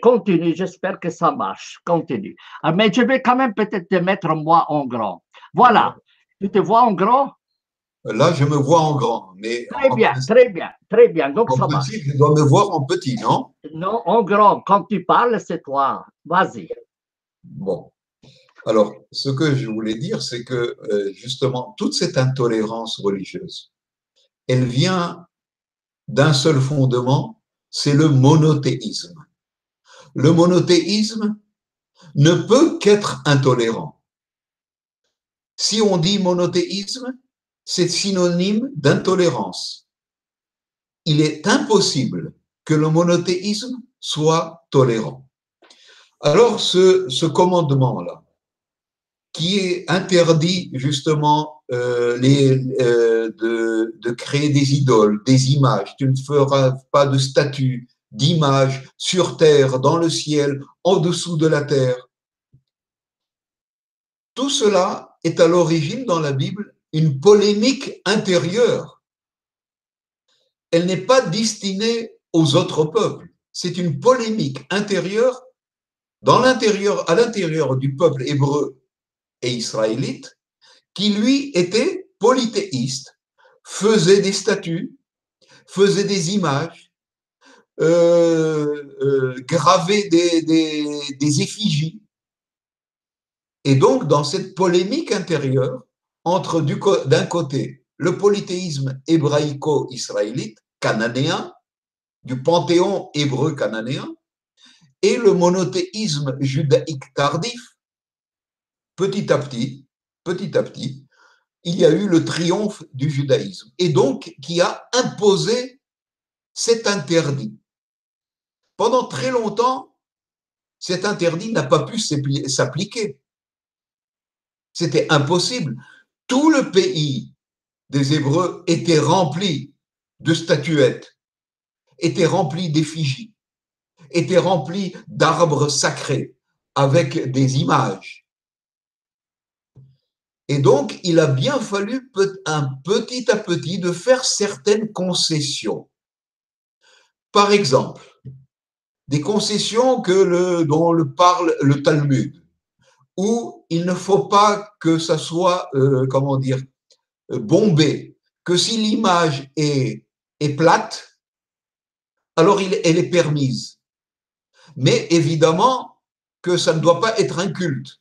continue, j'espère que ça marche. Continue. Mais je vais quand même peut-être te mettre moi en grand. Voilà, tu te vois en grand? Là, je me vois en grand. Mais très bien, très bien, très bien. Donc, ça marche. Petit, je dois me voir en petit, non? Non, en grand. Quand tu parles, c'est toi. Vas-y. Bon. Alors, ce que je voulais dire, c'est que justement, toute cette intolérance religieuse, elle vient d'un seul fondement, c'est le monothéisme. Le monothéisme ne peut qu'être intolérant. Si on dit monothéisme, c'est synonyme d'intolérance. Il est impossible que le monothéisme soit tolérant. Alors, ce commandement-là, qui est interdit justement de créer des idoles, des images. Tu ne feras pas de statues, d'images sur terre, dans le ciel, en dessous de la terre. Tout cela est à l'origine dans la Bible une polémique intérieure. Elle n'est pas destinée aux autres peuples. C'est une polémique intérieure à l'intérieur du peuple hébreu et israélite, qui lui était polythéiste, faisait des statues, faisait des images, gravait des effigies. Et donc, dans cette polémique intérieure, entre d'un côté le polythéisme hébraïco-israélite, cananéen, du panthéon hébreu cananéen, et le monothéisme judaïque tardif, petit à petit, il y a eu le triomphe du judaïsme, et donc qui a imposé cet interdit. Pendant très longtemps, cet interdit n'a pas pu s'appliquer. C'était impossible. Tout le pays des Hébreux était rempli de statuettes, était rempli d'effigies, était rempli d'arbres sacrés avec des images. Et donc, il a bien fallu petit à petit de faire certaines concessions. Par exemple, des concessions dont parle le Talmud, où il ne faut pas que ça soit, bombé, que si l'image est plate, alors elle est permise. Mais évidemment que ça ne doit pas être un culte.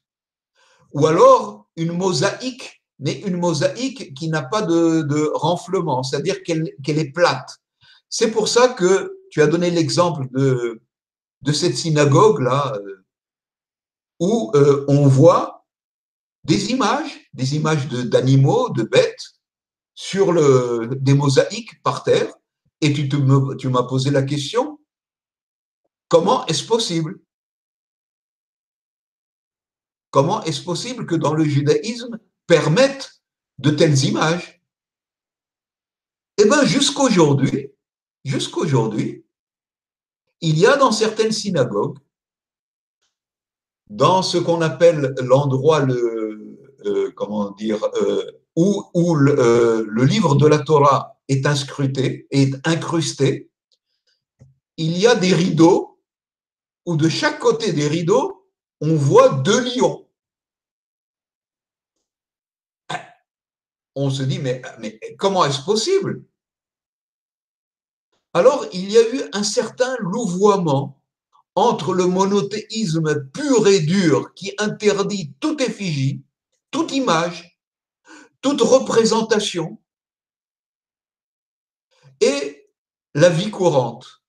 Ou alors une mosaïque, mais une mosaïque qui n'a pas de renflement, c'est-à-dire qu'elle est plate. C'est pour ça que tu as donné l'exemple de cette synagogue-là, où on voit des images d'animaux, de bêtes, sur des mosaïques par terre, et tu m'as posé la question, comment est-ce possible? Comment est-ce possible que dans le judaïsme permettent de telles images? Eh bien, jusqu'aujourd'hui, il y a dans certaines synagogues, dans ce qu'on appelle l'endroit où le livre de la Torah est incrusté, il y a des rideaux où de chaque côté des rideaux, on voit 2 lions. On se dit, mais comment est-ce possible? Alors, il y a eu un certain louvoiement entre le monothéisme pur et dur qui interdit toute effigie, toute image, toute représentation, et la vie courante.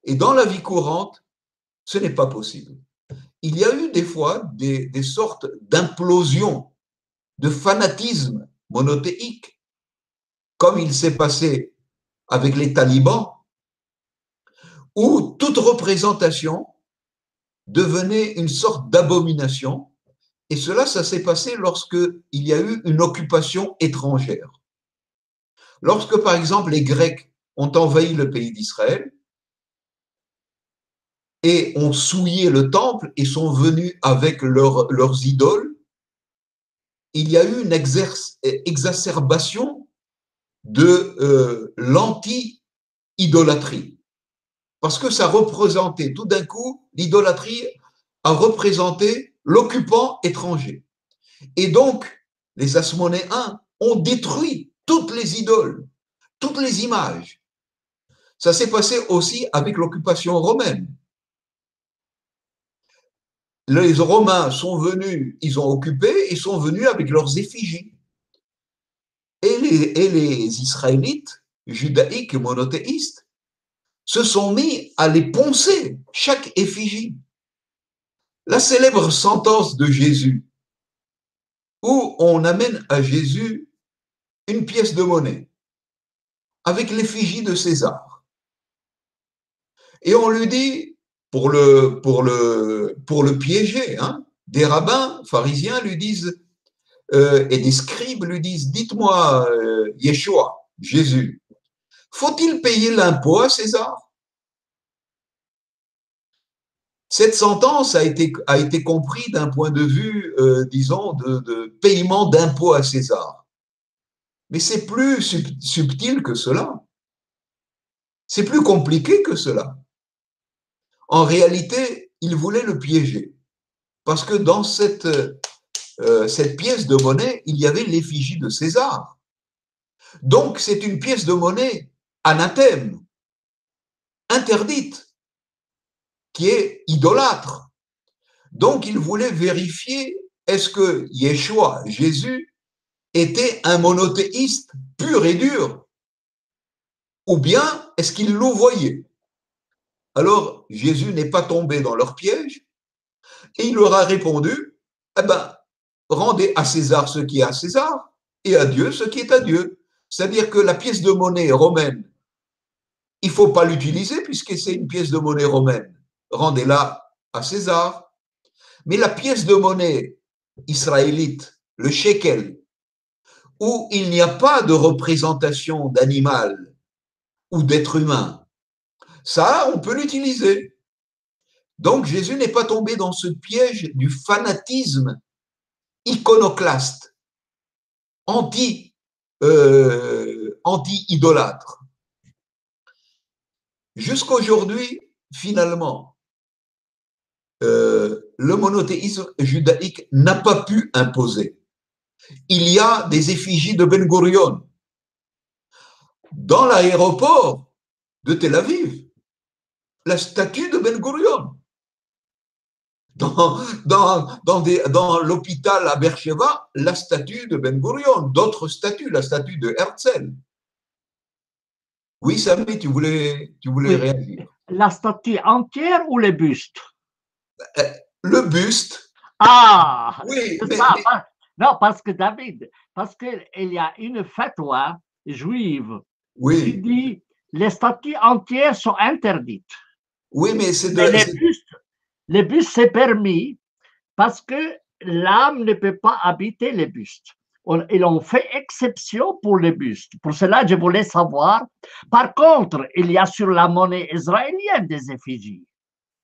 Et dans la vie courante, ce n'est pas possible. Il y a eu des fois des sortes d'implosions, de fanatisme monothéique, comme il s'est passé avec les talibans, où toute représentation devenait une sorte d'abomination, et cela, ça s'est passé lorsqu'il y a eu une occupation étrangère. Lorsque, par exemple, les Grecs ont envahi le pays d'Israël et ont souillé le temple et sont venus avec leurs idoles, il y a eu une exacerbation de l'anti-idolâtrie. Parce que ça représentait, tout d'un coup, l'idolâtrie a représenté l'occupant étranger. Et donc, les Asmonéens ont détruit toutes les idoles, toutes les images. Ça s'est passé aussi avec l'occupation romaine. Les Romains sont venus, ils ont occupé, ils sont venus avec leurs effigies. Et les Israélites, judaïques et monothéistes, se sont mis à les poncer, chaque effigie. La célèbre sentence de Jésus, où on amène à Jésus une pièce de monnaie avec l'effigie de César. Et on lui dit, pour le piéger, hein, des rabbins pharisiens lui disent, et des scribes lui disent, dites-moi, Yeshua, Jésus, faut-il payer l'impôt à César? Cette sentence a été comprise d'un point de vue, disons, de paiement d'impôt à César. Mais c'est plus subtil que cela. C'est plus compliqué que cela. En réalité, il voulait le piéger. Parce que dans cette pièce de monnaie, il y avait l'effigie de César. Donc, c'est une pièce de monnaie anathème, interdite, qui est idolâtre. Donc, il voulait vérifier est-ce que Yeshua, Jésus, était un monothéiste pur et dur, ou bien est-ce qu'il louvoyait? Alors, Jésus n'est pas tombé dans leur piège, et il leur a répondu, eh ben, rendez à César ce qui est à César, et à Dieu ce qui est à Dieu. C'est-à-dire que la pièce de monnaie romaine, il ne faut pas l'utiliser puisque c'est une pièce de monnaie romaine. Rendez-la à César. Mais la pièce de monnaie israélite, le shekel, où il n'y a pas de représentation d'animal ou d'être humain, ça, on peut l'utiliser. Donc, Jésus n'est pas tombé dans ce piège du fanatisme iconoclaste, anti-idolâtre. Jusqu'aujourd'hui, finalement, le monothéisme judaïque n'a pas pu imposer. Il y a des effigies de Ben Gurion dans l'aéroport de Tel Aviv, la statue de Ben Gurion. Dans l'hôpital à Beersheba, la statue de Ben Gurion, d'autres statues, la statue de Herzl. Oui, Samy, tu voulais oui. Réagir. La statue entière ou le buste? Le buste. Ah, oui, mais... Non, parce que David, parce qu'il y a une fatwa juive qui dit les statues entières sont interdites. Oui, mais c'est les bustes, c'est permis parce que l'âme ne peut pas habiter les bustes. Ils ont fait exception pour les bustes. Pour cela, je voulais savoir. Par contre, il y a sur la monnaie israélienne des effigies.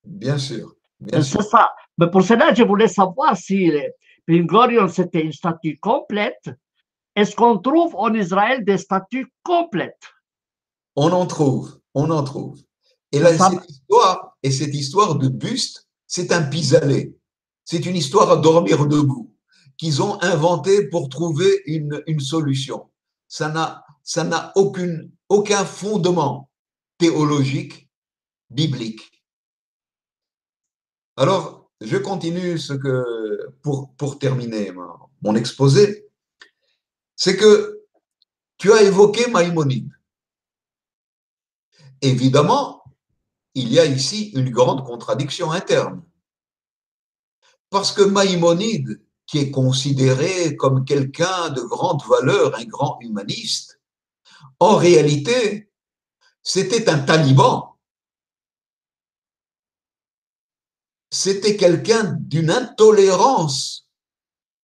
Bien sûr. C'est ça. Mais pour cela, je voulais savoir si Ben Gurion, c'était une statue complète. Est-ce qu'on trouve en Israël des statues complètes? On en trouve. Et là, cette histoire de buste, c'est un pis-aller. C'est une histoire à dormir debout qu'ils ont inventée pour trouver une solution. Ça n'a aucun fondement théologique, biblique. Alors, je continue pour terminer mon exposé, c'est que tu as évoqué Maïmonide. Évidemment, il y a ici une grande contradiction interne. Parce que Maïmonide, qui est considéré comme quelqu'un de grande valeur, un grand humaniste, en réalité, c'était un taliban. C'était quelqu'un d'une intolérance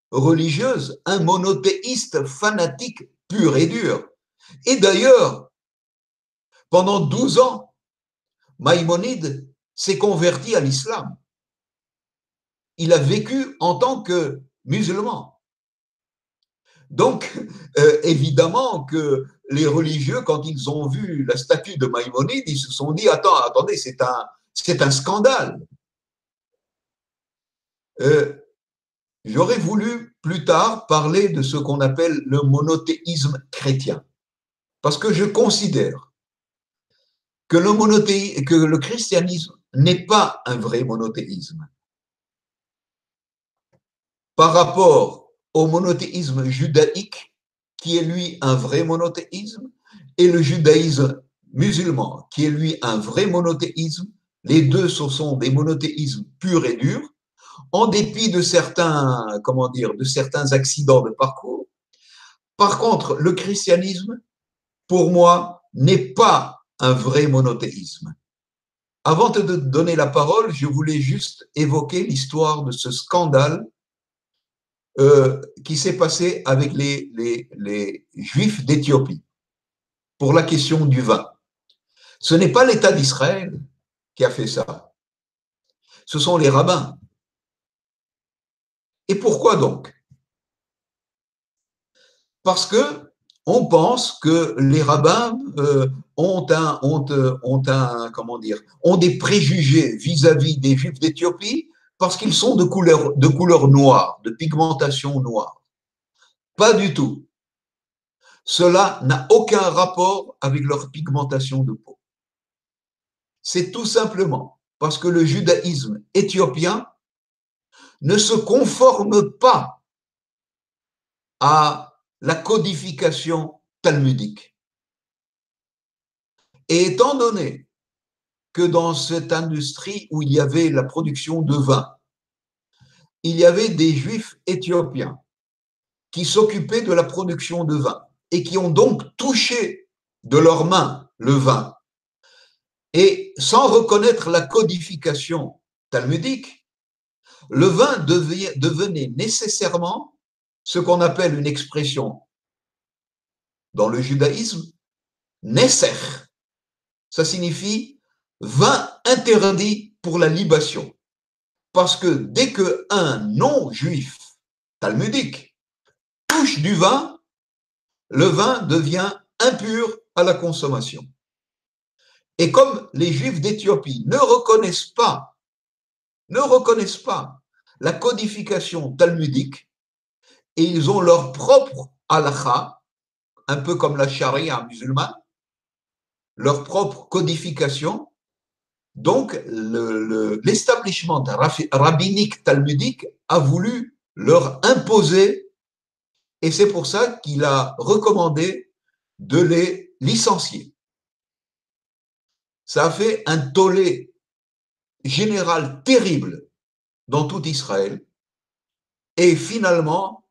religieuse, un monothéiste fanatique pur et dur. Et d'ailleurs, pendant 12 ans, Maïmonide s'est converti à l'islam. Il a vécu en tant que musulman. Donc, évidemment que les religieux, quand ils ont vu la statue de Maïmonide, ils se sont dit, attendez, c'est un scandale. J'aurais voulu plus tard parler de ce qu'on appelle le monothéisme chrétien, parce que je considère que le christianisme n'est pas un vrai monothéisme. Par rapport au monothéisme judaïque, qui est lui un vrai monothéisme, et le judaïsme musulman, qui est lui un vrai monothéisme, les deux ce sont des monothéismes purs et durs, en dépit de certains, comment dire, de certains accidents de parcours. Par contre, le christianisme, pour moi, n'est pas un vrai monothéisme. Avant de te donner la parole, je voulais juste évoquer l'histoire de ce scandale qui s'est passé avec les Juifs d'Éthiopie pour la question du vin. Ce n'est pas l'État d'Israël qui a fait ça, ce sont les rabbins. Et pourquoi donc? Parce que on pense que les rabbins ont des préjugés vis-à-vis des Juifs d'Éthiopie parce qu'ils sont de couleur noire, de pigmentation noire. Pas du tout. Cela n'a aucun rapport avec leur pigmentation de peau. C'est tout simplement parce que le judaïsme éthiopien ne se conforme pas à la codification talmudique. Et étant donné que dans cette industrie où il y avait la production de vin, il y avait des Juifs éthiopiens qui s'occupaient de la production de vin et qui ont donc touché de leurs mains le vin. Et sans reconnaître la codification talmudique, le vin devenait nécessairement ce qu'on appelle une expression dans le judaïsme, nesser. Ça signifie vin interdit pour la libation. Parce que dès qu'un non-juif talmudique touche du vin, le vin devient impur à la consommation. Et comme les Juifs d'Éthiopie ne reconnaissent pas la codification talmudique, et ils ont leur propre halakha, un peu comme la charia musulmane, leur propre codification, donc l'établissement rabbinique talmudique a voulu leur imposer, et c'est pour ça qu'il a recommandé de les licencier. Ça a fait un tollé général terrible dans tout Israël, et finalement,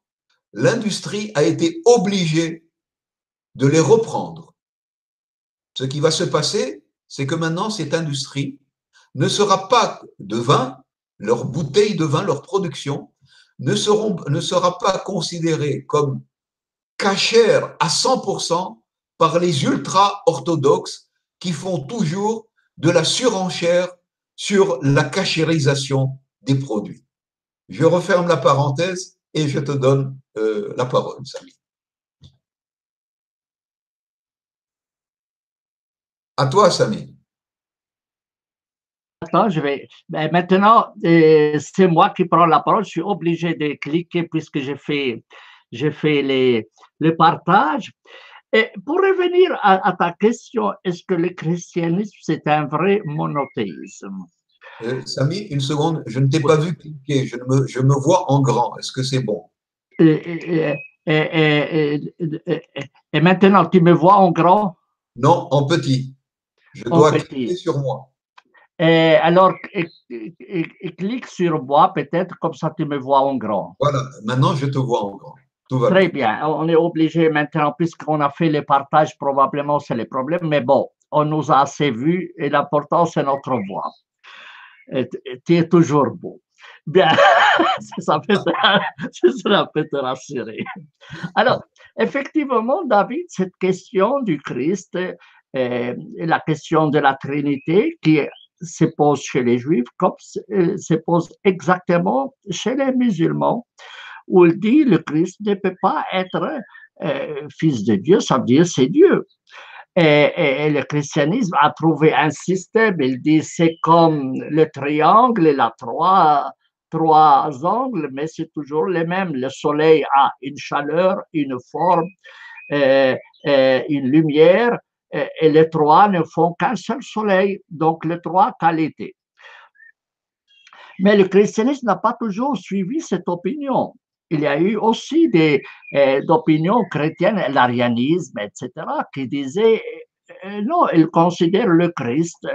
l'industrie a été obligée de les reprendre. Ce qui va se passer, c'est que maintenant, cette industrie ne sera pas de vin, leurs bouteilles de vin, leur production, ne sera pas considérée comme cachère à 100% par les ultra-orthodoxes qui font toujours de la surenchère sur la cachérisation des produits. Je referme la parenthèse et je te donne la parole, Samy. À toi, Samy. Attends, maintenant, c'est moi qui prends la parole. Je suis obligé de cliquer puisque j'ai fait le partage. Et pour revenir à ta question, est-ce que le christianisme, c'est un vrai monothéisme? Samy, une seconde, je ne t'ai pas vu cliquer, je me vois en grand. Est-ce que c'est bon? Et, et maintenant, tu me vois en grand? Non, en petit. Je dois cliquer sur moi. Alors, clique sur moi, peut-être, comme ça tu me vois en grand. Voilà, maintenant je te vois en grand. Tout va Très bien. On est obligé maintenant, puisqu'on a fait les partages, probablement c'est le problème, mais bon, on nous a assez vus et l'important c'est notre voix. Tu es toujours beau. Bien, ça peut te rassurer. Alors, effectivement, David, cette question du Christ, la question de la Trinité qui se pose chez les Juifs, comme se pose exactement chez les musulmans, où il dit le Christ ne peut pas être fils de Dieu, ça veut dire c'est Dieu. Et le christianisme a trouvé un système, il dit c'est comme le triangle, il a trois angles, mais c'est toujours les mêmes. Le soleil a une chaleur, une forme, une lumière, et les trois ne font qu'un seul soleil, donc les trois qualités. Mais le christianisme n'a pas toujours suivi cette opinion. Il y a eu aussi des opinions chrétiennes, l'arianisme, etc., qui disaient non, ils considèrent le Christ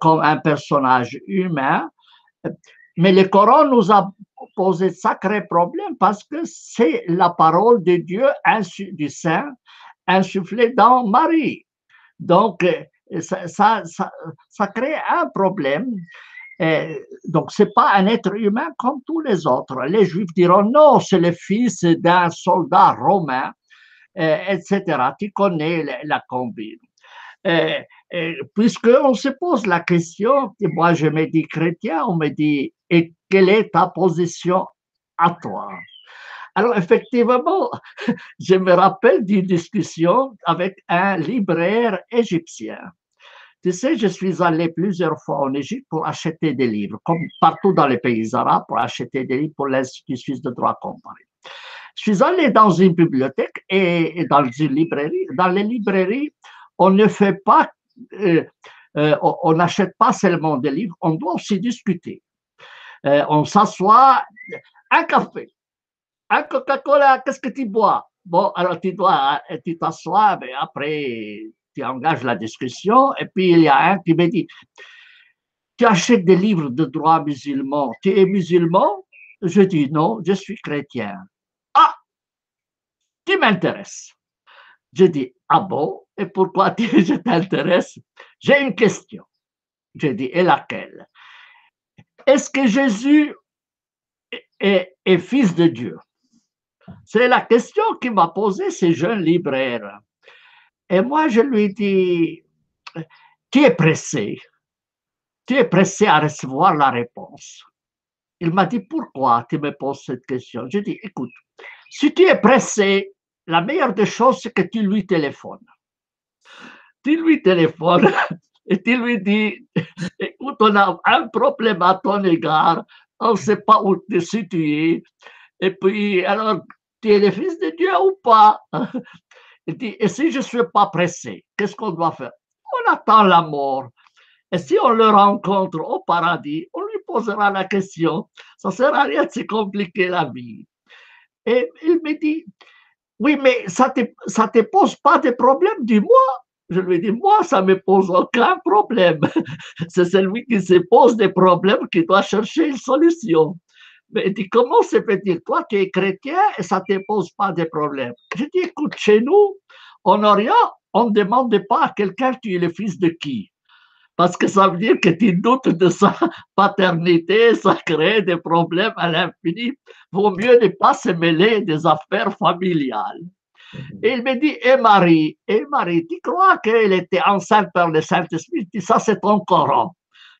comme un personnage humain, mais le Coran nous a posé de sacrés problèmes parce que c'est la parole de Dieu du Saint insufflée dans Marie. Donc, ça crée un problème. Donc, ce n'est pas un être humain comme tous les autres. Les Juifs diront non, c'est le fils d'un soldat romain, etc. Tu connais la combine. Puisqu'on se pose la question, et moi je me dis chrétien, on me dit, et quelle est ta position à toi? Alors effectivement, je me rappelle d'une discussion avec un libraire égyptien. Tu sais, je suis allé plusieurs fois en Égypte pour acheter des livres, comme partout dans les pays arabes, pour acheter des livres pour l'Institut suisse de droit comparé. Je suis allé dans une bibliothèque et dans une librairie. Dans les librairies, on ne fait pas, on n'achète pas seulement des livres, on doit aussi discuter. On s'assoit, un café, un Coca-Cola, qu'est-ce que tu bois? Bon, alors tu t'assois, mais après, tu engages la discussion, et puis il y a un qui me dit, tu achètes des livres de droit musulman, tu es musulman? Je dis non, je suis chrétien. Ah, tu m'intéresses. Je dis, ah bon, et pourquoi je t'intéresse? J'ai une question. Je dis, et laquelle? Est-ce que Jésus est fils de Dieu? C'est la question qui m'a posé ce jeune libraire. Et moi, je lui dis, tu es pressé. Tu es pressé à recevoir la réponse. Il m'a dit, pourquoi tu me poses cette question? Je dis, écoute, si tu es pressé, la meilleure des choses, c'est que tu lui téléphones. Tu lui téléphones et tu lui dis, écoute, on a un problème à ton égard, on ne sait pas où te situer, et puis, alors, tu es le fils de Dieu ou pas? Il dit, et si je ne suis pas pressé, qu'est-ce qu'on doit faire? On attend la mort. Et si on le rencontre au paradis, on lui posera la question. Ça ne sert à rien de se compliquer la vie. Et il me dit, oui, mais ça te pose pas de problème, dis-moi. Je lui dis, moi, ça ne me pose aucun problème. C'est celui qui se pose des problèmes qui doit chercher une solution. Mais il dit, comment se fait-il? Toi, tu es chrétien et ça ne te pose pas de problème. Je dis, écoute, chez nous, en Orient, on ne demande pas à quelqu'un, tu es le fils de qui? Parce que ça veut dire que tu doutes de sa paternité, ça crée des problèmes à l'infini. Vaut mieux ne pas se mêler des affaires familiales. Et il me dit, et Marie, tu crois qu'elle était enceinte par le Saint-Esprit? Je dis, ça c'est ton Coran.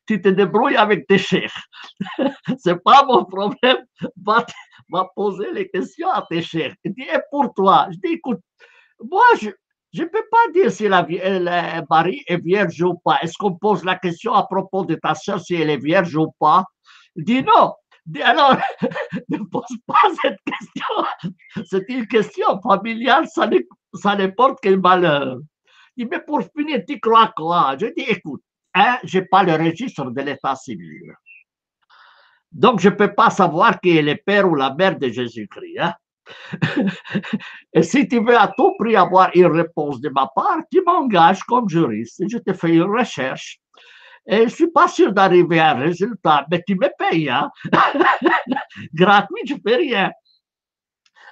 Tu te débrouilles avec tes chefs. C'est pas mon problème. Va poser les questions à tes chefs. Il dit, et pour toi? Je dis, écoute, moi, je ne peux pas dire si Marie est vierge ou pas. Est-ce qu'on pose la question à propos de ta soeur si elle est vierge ou pas? Il dit non. Alors, ne pose pas cette question. C'est une question familiale, ça ne porte quel malheur. Il dit, mais pour finir, tu crois quoi? Je dis, écoute, je n'ai pas le registre de l'état civil. Donc, je ne peux pas savoir qui est le père ou la mère de Jésus-Christ. Hein? Et si tu veux à tout prix avoir une réponse de ma part, tu m'engages comme juriste et je te fais une recherche. Et je ne suis pas sûr d'arriver à un résultat, mais tu me payes. Hein? Gratuit, je ne fais rien.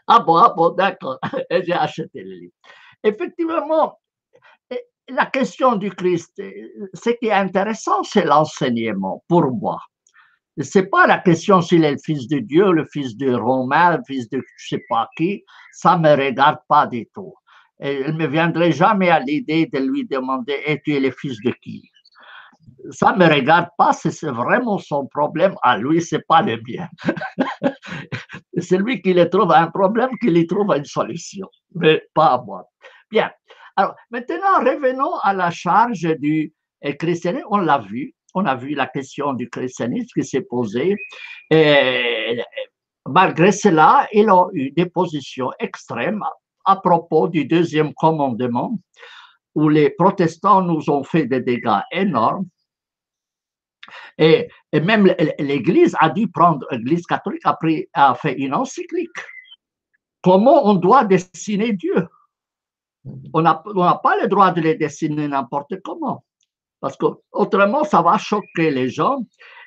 Ah bon, d'accord. Et j'ai acheté le livre. Effectivement, la question du Christ, ce qui est intéressant, c'est l'enseignement pour moi. Ce n'est pas la question s'il est le fils de Dieu, le fils de Romain, le fils de je ne sais pas qui, ça ne me regarde pas du tout. Et il ne me viendrait jamais à l'idée de lui demander « Et tu es le fils de qui ?» Ça ne me regarde pas, c'est vraiment son problème à lui, ce n'est pas le mien. C'est lui qui lui trouve un problème, qui lui trouve une solution, mais pas à moi. Bien, alors maintenant revenons à la charge du christianisme, on l'a vu. On a vu la question du christianisme qui s'est posée. Et malgré cela, ils ont eu des positions extrêmes à propos du deuxième commandement, où les protestants nous ont fait des dégâts énormes. Et même l'Église a dû prendre, l'Église catholique a fait une encyclique. Comment on doit dessiner Dieu? On n'a pas le droit de les dessiner n'importe comment, parce qu'autrement, ça va choquer les gens.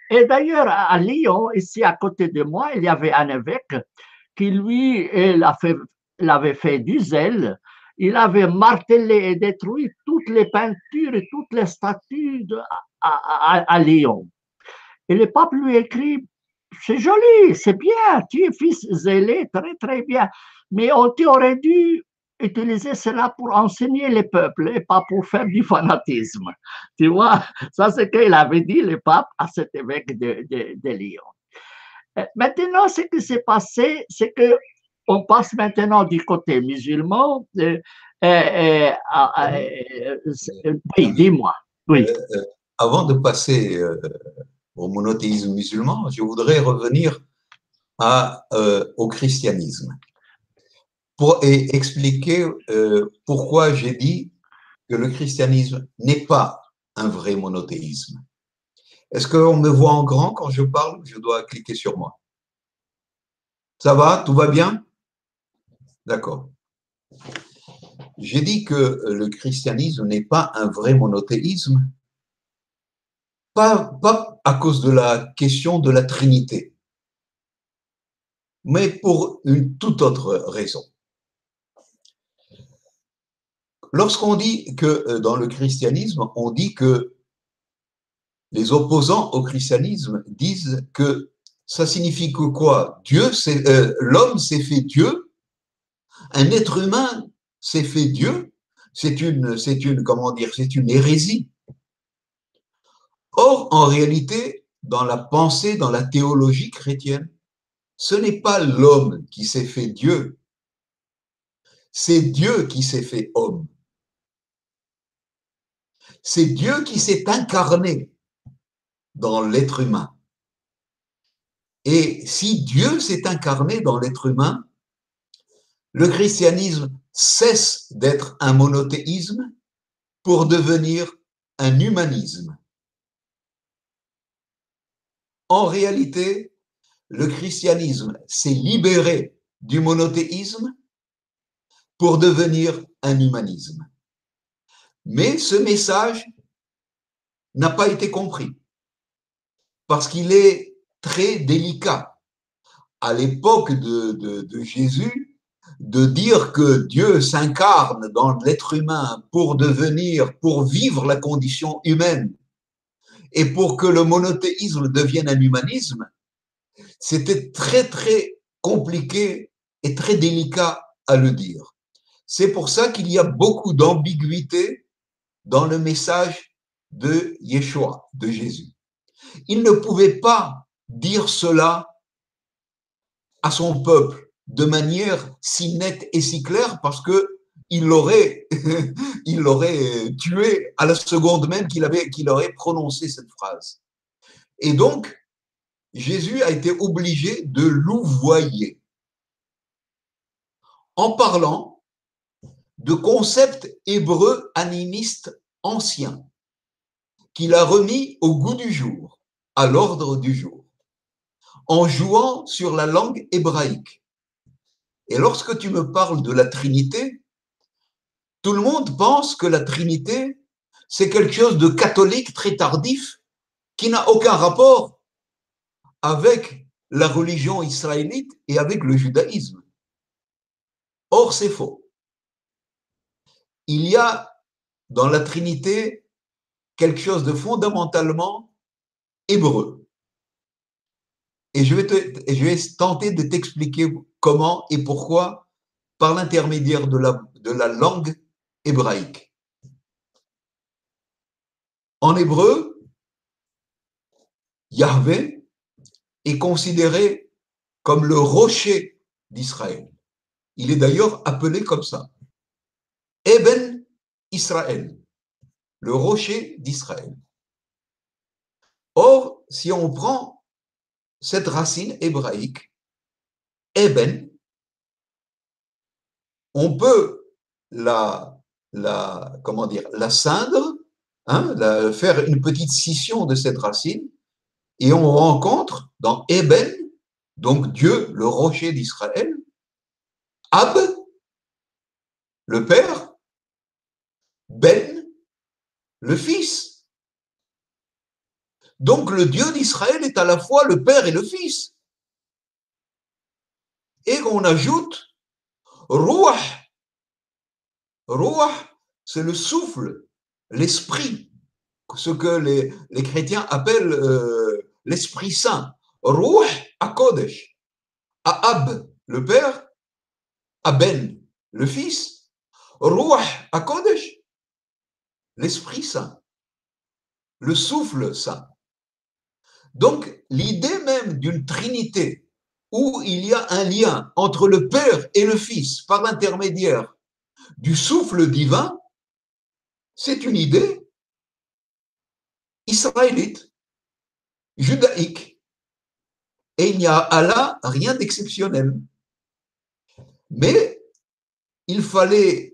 Et d'ailleurs, à Lyon, ici à côté de moi, il y avait un évêque qui, lui, il avait fait du zèle. Il avait martelé et détruit toutes les peintures et toutes les statues à Lyon. Et le pape lui écrit, c'est joli, c'est bien, tu es fils zélé, très très bien, mais tu aurais dû utiliser cela pour enseigner les peuples et pas pour faire du fanatisme. Tu vois, ça c'est ce qu'il avait dit le pape à cet évêque de Lyon. Maintenant, ce qui s'est passé, c'est que on passe maintenant du côté musulman. Oui, dis-moi. Oui. Avant de passer au monothéisme musulman, je voudrais revenir au christianisme et expliquer pourquoi j'ai dit que le christianisme n'est pas un vrai monothéisme. Est-ce qu'on me voit en grand quand je parle? Je dois cliquer sur moi. Ça va? Tout va bien? D'accord. J'ai dit que le christianisme n'est pas un vrai monothéisme, pas à cause de la question de la Trinité, mais pour une toute autre raison. Lorsqu'on dit que dans le christianisme, on dit que les opposants au christianisme disent que ça signifie que quoi? L'homme s'est fait Dieu, un être humain s'est fait Dieu. Comment dire, c'est une hérésie. Or, en réalité, dans la pensée, dans la théologie chrétienne, ce n'est pas l'homme qui s'est fait Dieu, c'est Dieu qui s'est fait homme. C'est Dieu qui s'est incarné dans l'être humain. Et si Dieu s'est incarné dans l'être humain, le christianisme cesse d'être un monothéisme pour devenir un humanisme. En réalité, le christianisme s'est libéré du monothéisme pour devenir un humanisme. Mais ce message n'a pas été compris parce qu'il est très délicat. À l'époque de Jésus, de dire que Dieu s'incarne dans l'être humain pour vivre la condition humaine et pour que le monothéisme devienne un humanisme, c'était très, très compliqué et très délicat à le dire. C'est pour ça qu'il y a beaucoup d'ambiguïté dans le message de Yeshua, de Jésus. Il ne pouvait pas dire cela à son peuple de manière si nette et si claire parce que il l'aurait tué à la seconde même qu'il aurait prononcé cette phrase. Et donc, Jésus a été obligé de louvoyer en parlant de concepts hébreux animistes anciens qu'il a remis au goût du jour, à l'ordre du jour, en jouant sur la langue hébraïque. Et lorsque tu me parles de la Trinité, tout le monde pense que la Trinité, c'est quelque chose de catholique très tardif qui n'a aucun rapport avec la religion israélite et avec le judaïsme. Or, c'est faux. Il y a dans la Trinité quelque chose de fondamentalement hébreu. Et je vais tenter de t'expliquer comment et pourquoi par l'intermédiaire de la langue hébraïque. En hébreu, Yahvé est considéré comme le rocher d'Israël. Il est d'ailleurs appelé comme ça. Eben Israël, le rocher d'Israël. Or, si on prend cette racine hébraïque, Eben, on peut la scindre, faire une petite scission de cette racine, et on rencontre dans Eben, donc Dieu, le rocher d'Israël, Ab, le Père, le Fils. Donc le Dieu d'Israël est à la fois le Père et le Fils. Et on ajoute Ruach. Ruach, c'est le souffle, l'esprit, ce que les chrétiens appellent l'Esprit Saint. Ruach HaKodesh. Ahab, le Père, Aben, le Fils. Ruach HaKodesh, l'Esprit Saint, le souffle saint. Donc, l'idée même d'une Trinité où il y a un lien entre le Père et le Fils par l'intermédiaire du souffle divin, c'est une idée israélite, judaïque. Et il n'y a là rien d'exceptionnel. Mais il fallait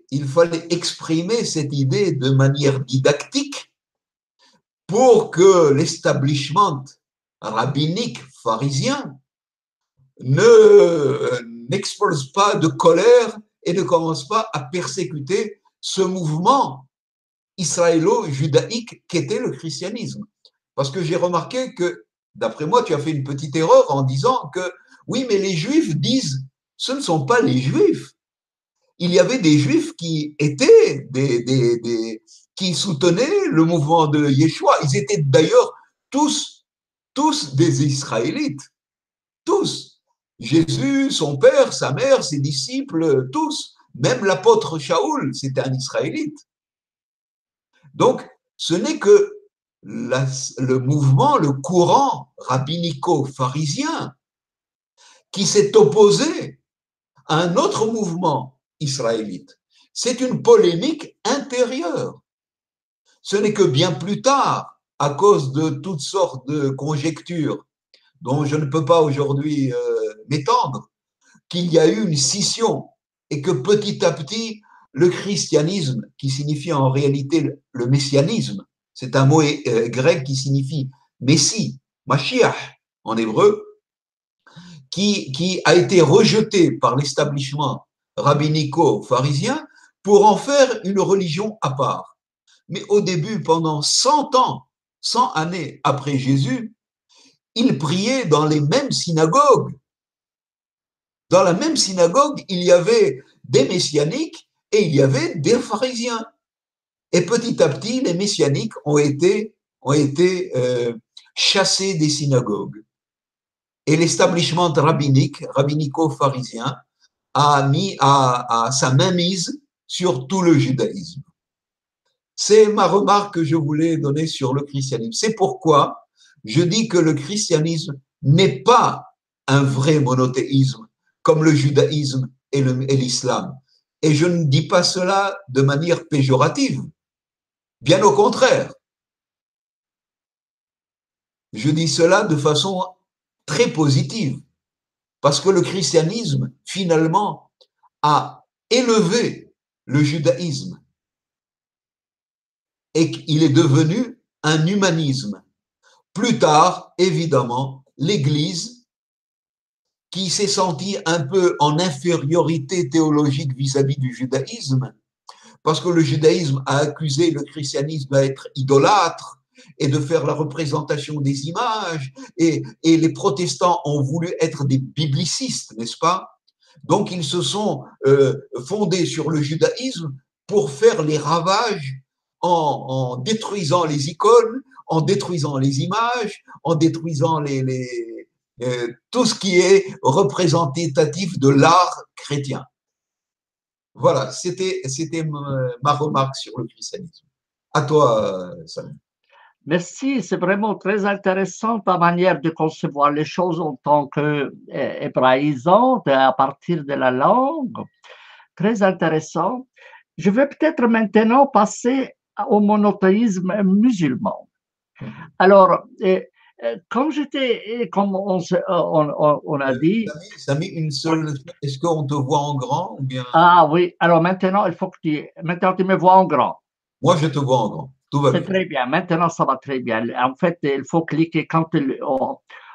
exprimer cette idée de manière didactique pour que l'establishment rabbinique pharisien n'expose pas de colère et ne commence pas à persécuter ce mouvement israélo-judaïque qu'était le christianisme. Parce que j'ai remarqué que, d'après moi, tu as fait une petite erreur en disant que, oui, mais les Juifs disent, ce ne sont pas les Juifs. Il y avait des Juifs qui étaient qui soutenaient le mouvement de Yeshua. Ils étaient d'ailleurs tous des Israélites. Tous. Jésus, son père, sa mère, ses disciples, tous. Même l'apôtre Shaoul, c'était un Israélite. Donc, ce n'est que le mouvement, le courant rabbinico-pharisien qui s'est opposé à un autre mouvement israélite. C'est une polémique intérieure. Ce n'est que bien plus tard, à cause de toutes sortes de conjectures dont je ne peux pas aujourd'hui m'étendre, qu'il y a eu une scission et que petit à petit, le christianisme, qui signifie en réalité le messianisme, c'est un mot grec qui signifie Messie, Mashiach en hébreu, qui a été rejeté par l'establishment rabbinico-pharisien pour en faire une religion à part. Mais au début, pendant 100 ans, 100 années après Jésus, ils priaient dans les mêmes synagogues. Dans la même synagogue, il y avait des messianiques et il y avait des pharisiens. Et petit à petit, les messianiques ont été chassés des synagogues. Et l'establishment rabbinico-pharisien a mis sa mainmise sur tout le judaïsme. C'est ma remarque que je voulais donner sur le christianisme. C'est pourquoi je dis que le christianisme n'est pas un vrai monothéisme comme le judaïsme et l'islam. Et je ne dis pas cela de manière péjorative. Bien au contraire. Je dis cela de façon très positive. Parce que le christianisme, finalement, a élevé le judaïsme et qu'il est devenu un humanisme. Plus tard, évidemment, l'Église, qui s'est sentie un peu en infériorité théologique vis-à-vis du judaïsme, parce que le judaïsme a accusé le christianisme d'être idolâtre et de faire la représentation des images, et les protestants ont voulu être des biblicistes, n'est-ce pas? Donc ils se sont fondés sur le judaïsme pour faire les ravages en détruisant les icônes, en détruisant les images, en détruisant tout ce qui est représentatif de l'art chrétien. Voilà, c'était ma remarque sur le christianisme. À toi, Samuel. Merci, c'est vraiment très intéressant ta manière de concevoir les choses en tant qu'hébraïsante à partir de la langue. Très intéressant. Je vais peut-être maintenant passer au monothéisme musulman. Alors, comme on a dit… Samy, une seule… Est-ce qu'on te voit en grand ou bien… Ah oui, alors maintenant, maintenant tu me vois en grand. Moi, je te vois en grand. Tout va bien. C'est très bien. Maintenant, ça va très bien. En fait, il faut cliquer quand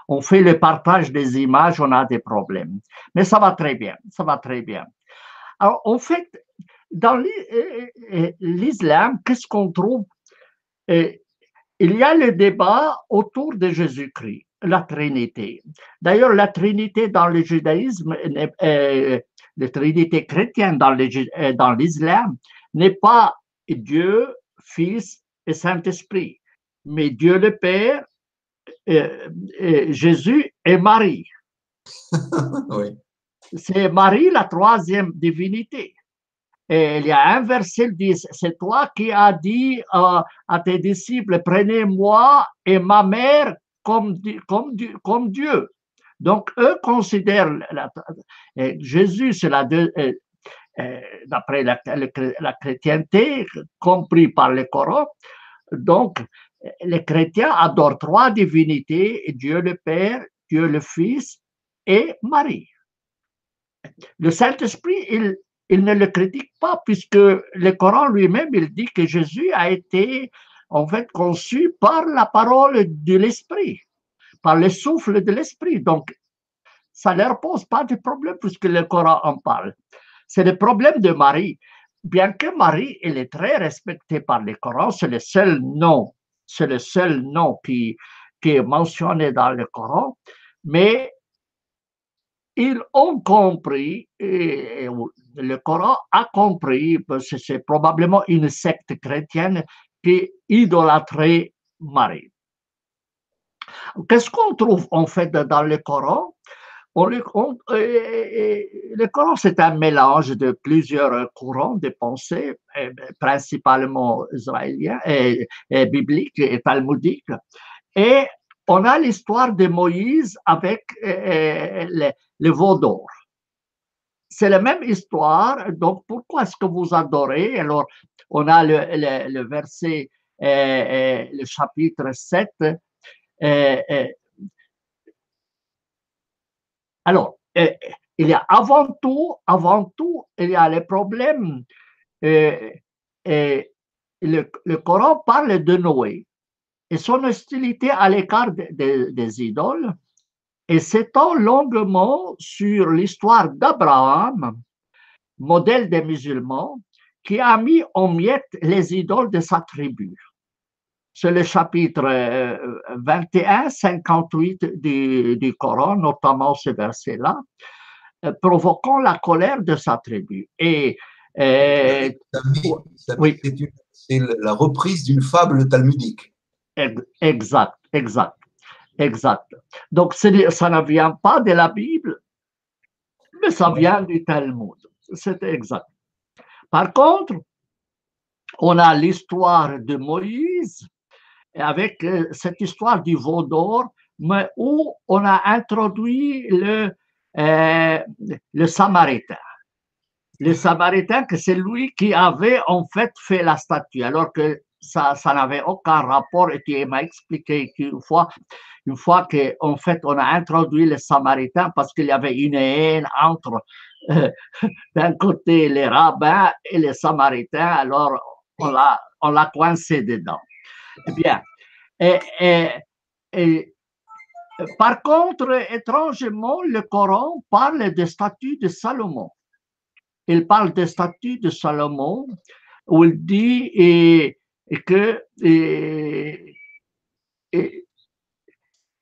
on fait le partage des images, on a des problèmes. Mais ça va très bien. Ça va très bien. Alors, en fait, dans l'islam, qu'est-ce qu'on trouve? Et il y a le débat autour de Jésus-Christ, la Trinité. D'ailleurs, la Trinité dans le judaïsme, la Trinité chrétienne dans l'islam, n'est pas Dieu, Fils et Saint-Esprit, mais Dieu le Père, Jésus et Marie. Oui. C'est Marie la troisième divinité. Et il y a un verset qui dit, c'est toi qui as dit à tes disciples, prenez-moi et ma mère comme Dieu. Donc, eux considèrent Jésus, c'est d'après la chrétienté, compris par le Coran. Donc, les chrétiens adorent trois divinités, Dieu le Père, Dieu le Fils et Marie. Le Saint-Esprit, il ne le critique pas, puisque le Coran lui-même, il dit que Jésus a été en fait conçu par la parole de l'Esprit, par le souffle de l'Esprit. Donc, ça ne leur pose pas de problème puisque le Coran en parle. C'est le problème de Marie. Bien que Marie, elle est très respectée par le Coran, c'est le seul nom qui est mentionné dans le Coran, mais ils ont compris, et le Coran a compris, parce que c'est probablement une secte chrétienne qui idolâtrait Marie. Qu'est-ce qu'on trouve en fait dans le Coran? Le Coran, c'est un mélange de plusieurs courants de pensée, principalement israéliens, bibliques et talmudiques. Et on a l'histoire de Moïse avec le veau d'or. C'est la même histoire, donc pourquoi est-ce que vous adorez? Alors, on a le verset, le chapitre 7. Alors, il y a avant tout, il y a les problèmes. Le Coran parle de Noé et son hostilité à l'écart des idoles et s'étend longuement sur l'histoire d'Abraham, modèle des musulmans, qui a mis en miettes les idoles de sa tribu. C'est le chapitre 21, 58 du Coran, notamment ce verset-là, provoquant la colère de sa tribu. Et oui. C'est la reprise d'une fable talmudique. Exact. Donc, ça ne vient pas de la Bible, mais ça vient du Talmud. C'est exact. Par contre, on a l'histoire de Moïse, avec cette histoire du veau d'or, mais où on a introduit le Samaritain. Le Samaritain, que c'est lui qui avait en fait la statue, alors que ça n'avait aucun rapport, et tu m'as expliqué qu'une fois qu'en fait on a introduit le Samaritain parce qu'il y avait une haine entre d'un côté les rabbins et les Samaritains, alors on l'a coincé dedans. Eh bien, par contre, étrangement, le Coran parle des statues de Salomon. Il parle des statues de Salomon où il dit que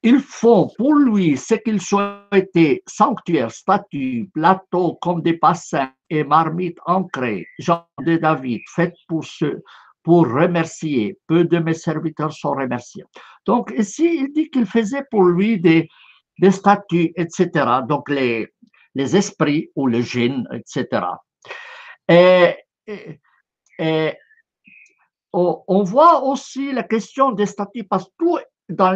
ils font pour lui ce qu'ils souhaitaient, sanctuaires, statues, plateaux comme des bassins et marmites ancrées, genre de David, faites pour remercier. Peu de mes serviteurs sont remerciés. Donc ici, il dit qu'il faisait pour lui des statues, etc. Donc les esprits ou les djinns, etc. Et on voit aussi la question des statues, parce que tout dans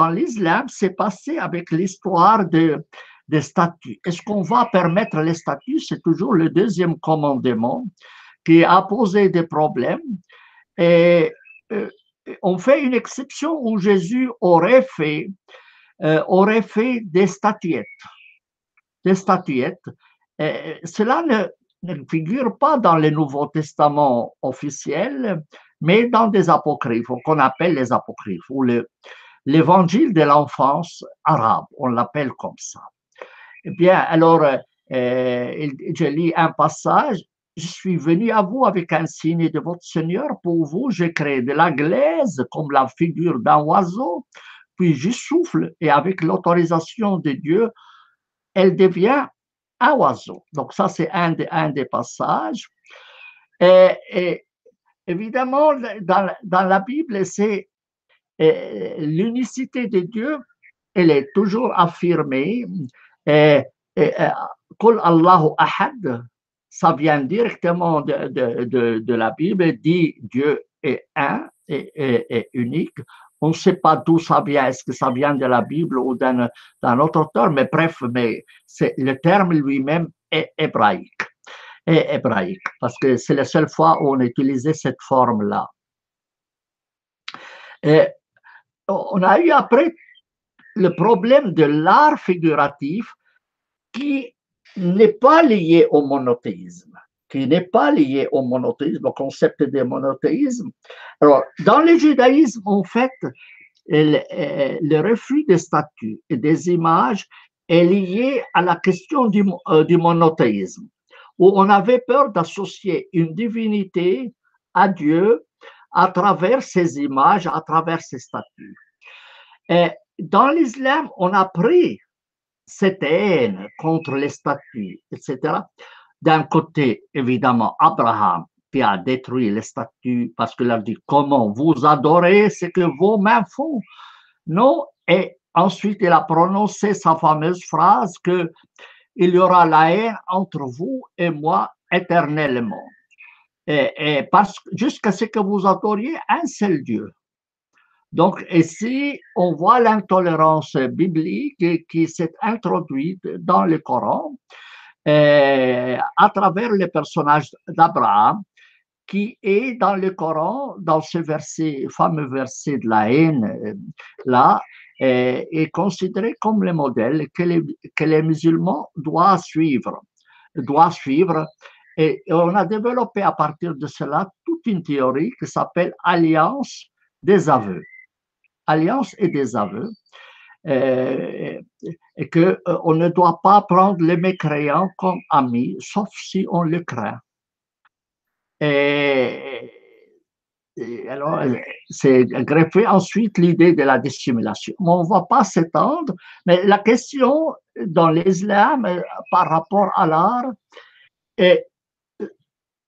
l'islam, c'est passé avec l'histoire des statues. Est-ce qu'on va permettre les statues? C'est toujours le deuxième commandement qui a posé des problèmes. Et on fait une exception où Jésus aurait fait des statuettes. Cela ne figure pas dans le Nouveau Testament officiel, mais dans des apocryphes, qu'on appelle les apocryphes, ou l'évangile de l'enfance arabe, on l'appelle comme ça. Eh bien, alors, je lis un passage je suis venu à vous avec un signe de votre Seigneur. Pour vous, j'ai créé de la glaise comme la figure d'un oiseau, puis je souffle et avec l'autorisation de Dieu, elle devient un oiseau. Donc ça, c'est un des passages. Et évidemment, dans la Bible, c'est l'unicité de Dieu, elle est toujours affirmée. Qul Allahu Ahad, ça vient directement de la Bible, dit Dieu est un et unique. On ne sait pas d'où ça vient, est-ce que ça vient de la Bible ou d'un autre auteur, mais bref, le terme lui-même est hébraïque. Parce que c'est la seule fois où on utilisait cette forme-là. On a eu après le problème de l'art figuratif qui n'est pas lié au monothéisme, au concept de monothéisme. Alors, dans le judaïsme, en fait, le refus des statues et des images est lié à la question du monothéisme, où on avait peur d'associer une divinité à Dieu à travers ces images, à travers ces statues. Et dans l'islam, on a pris cette haine contre les statues, etc. D'un côté, évidemment, Abraham qui a détruit les statues parce qu'il a dit comment vous adorez ce que vos mains font. Non, et ensuite il a prononcé sa fameuse phrase que il y aura la haine entre vous et moi éternellement. Et parce jusqu'à ce que vous adoriez un seul Dieu. Donc, ici, on voit l'intolérance biblique qui s'est introduite dans le Coran à travers le personnage d'Abraham, qui est dans le Coran, dans ce verset, fameux verset de la haine, là, est considéré comme le modèle que les musulmans doivent suivre. Et on a développé à partir de cela toute une théorie qui s'appelle alliance des aveux. Alliance et des aveux, et qu'on ne doit pas prendre les mécréants comme amis, sauf si on le craint. Et alors, c'est greffé ensuite l'idée de la dissimulation. Mais on ne va pas s'étendre, mais la question dans l'islam par rapport à l'art, elle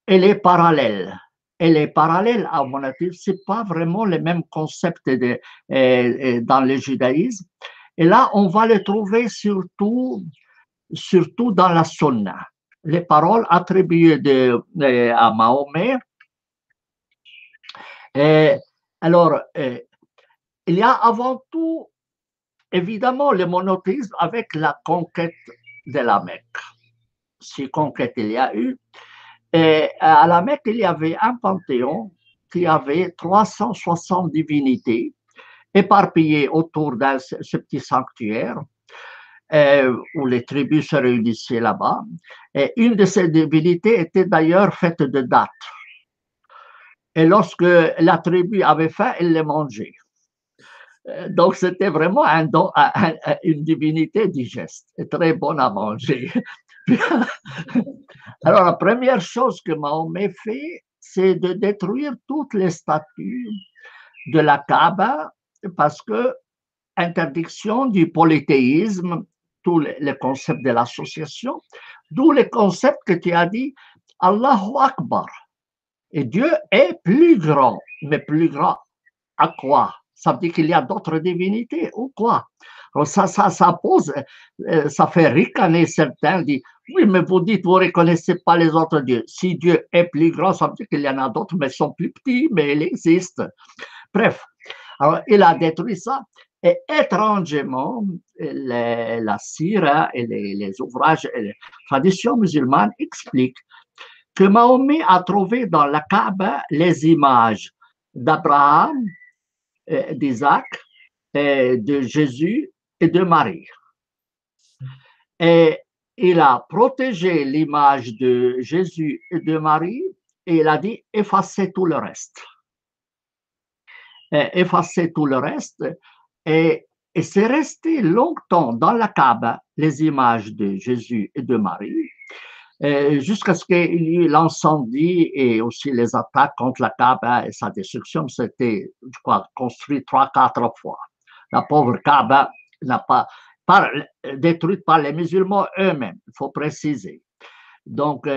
est parallèle. Elle est parallèle, à mon avis, ce n'est pas vraiment le même concept dans le judaïsme. Et là, on va le trouver surtout dans la sunna. Les paroles attribuées à Mahomet. Alors, il y a avant tout, évidemment, le monothéisme avec la conquête de la Mecque. Si conquête il y a eu, et à la Mecque, il y avait un panthéon qui avait 360 divinités éparpillées autour de ce petit sanctuaire où les tribus se réunissaient là-bas. Et une de ces divinités était d'ailleurs faite de dattes. Et lorsque la tribu avait faim, elle les mangeait. Donc, c'était vraiment une divinité digeste, et très bonne à manger. Alors, la première chose que Mahomet fait, c'est de détruire toutes les statues de la Kaaba, parce que interdiction du polythéisme, tous les concepts de l'association, d'où les concepts que tu as dit, Allahu Akbar. Et Dieu est plus grand, mais plus grand à quoi? Ça veut dire qu'il y a d'autres divinités ou quoi? Alors ça pose, ça fait ricaner certains, dit oui, mais vous dites, vous ne reconnaissez pas les autres dieux. Si Dieu est plus grand, ça veut dire qu'il y en a d'autres, mais ils sont plus petits, mais ils existent. Bref, alors il a détruit ça. Et étrangement, la Sira et les ouvrages et les traditions musulmanes expliquent que Mahomet a trouvé dans la Kaaba les images d'Abraham, d'Isaac, de Jésus et de Marie. Et il a protégé l'image de Jésus et de Marie et il a dit effacez tout le reste. Effacez tout le reste. Et c'est resté longtemps dans la Kaaba les images de Jésus et de Marie. jusqu'à ce qu'il y ait l'incendie et aussi les attaques contre la Kaaba et sa destruction. C'était, je crois, construit 3-4 fois. La pauvre Kaaba n'a pas, détruite par les musulmans eux-mêmes, il faut préciser. Donc,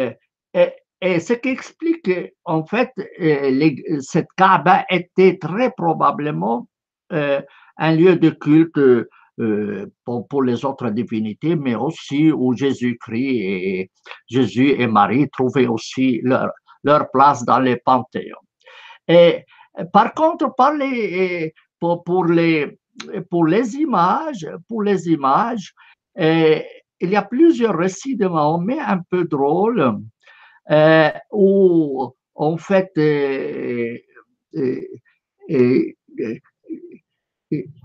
et ce qui explique qu'en fait, cette Kaaba était très probablement un lieu de culte pour les autres divinités, mais aussi où Jésus et Marie trouvaient aussi leur place dans les panthéons. Et par contre, pour les images, il y a plusieurs récits de Mahomet un peu drôles où en fait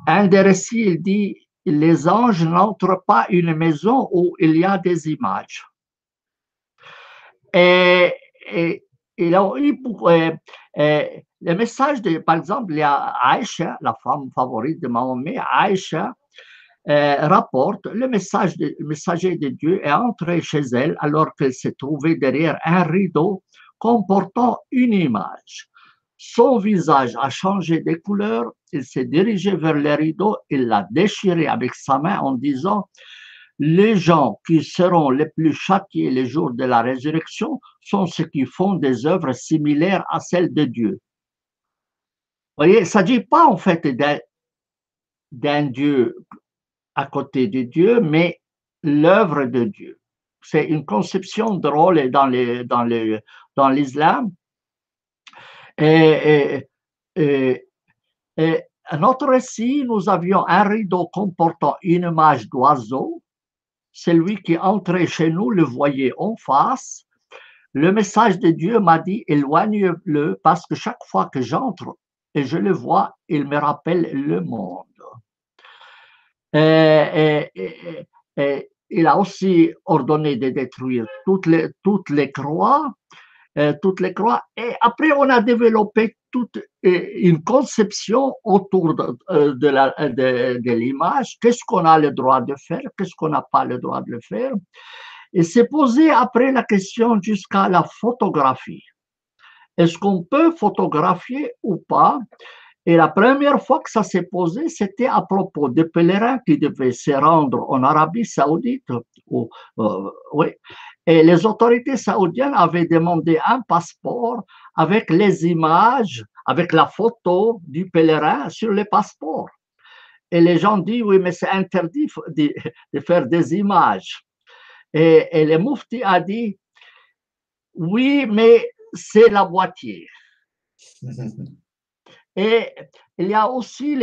un des récits il dit les anges n'entrent pas une maison où il y a des images. Et, et il a eu le message par exemple, il y a Aïcha, la femme favorite de Mahomet, Aïcha, rapporte le messager de Dieu est entré chez elle alors qu'elle s'est trouvée derrière un rideau comportant une image. Son visage a changé de couleur, il s'est dirigé vers le rideau, il l'a déchiré avec sa main en disant les gens qui seront les plus châtiés les jours de la résurrection sont ceux qui font des œuvres similaires à celles de Dieu. Vous voyez, ça ne dit pas en fait d'un Dieu à côté de Dieu, mais l'œuvre de Dieu. C'est une conception drôle dans l'islam. Et un autre récit, nous avions un rideau comportant une image d'oiseau. Celui qui entrait chez nous le voyait en face. Le message de Dieu m'a dit, éloigne-le parce que chaque fois que j'entre et je le vois, il me rappelle le monde. Il a aussi ordonné de détruire toutes les croix, et après on a développé toute une conception autour de l'image. Qu'est-ce qu'on a le droit de faire, qu'est-ce qu'on n'a pas le droit de faire, et c'est posé après la question jusqu'à la photographie. Est-ce qu'on peut photographier ou pas? Et la première fois que ça s'est posé, c'était à propos des pèlerins qui devaient se rendre en Arabie Saoudite. Oui. Et les autorités saoudiennes avaient demandé un passeport avec les images, avec la photo du pèlerin sur les passeports. Et les gens disent, oui, mais c'est interdit de faire des images. Et le Mufti a dit, oui, mais c'est la moitié. Et il y a aussi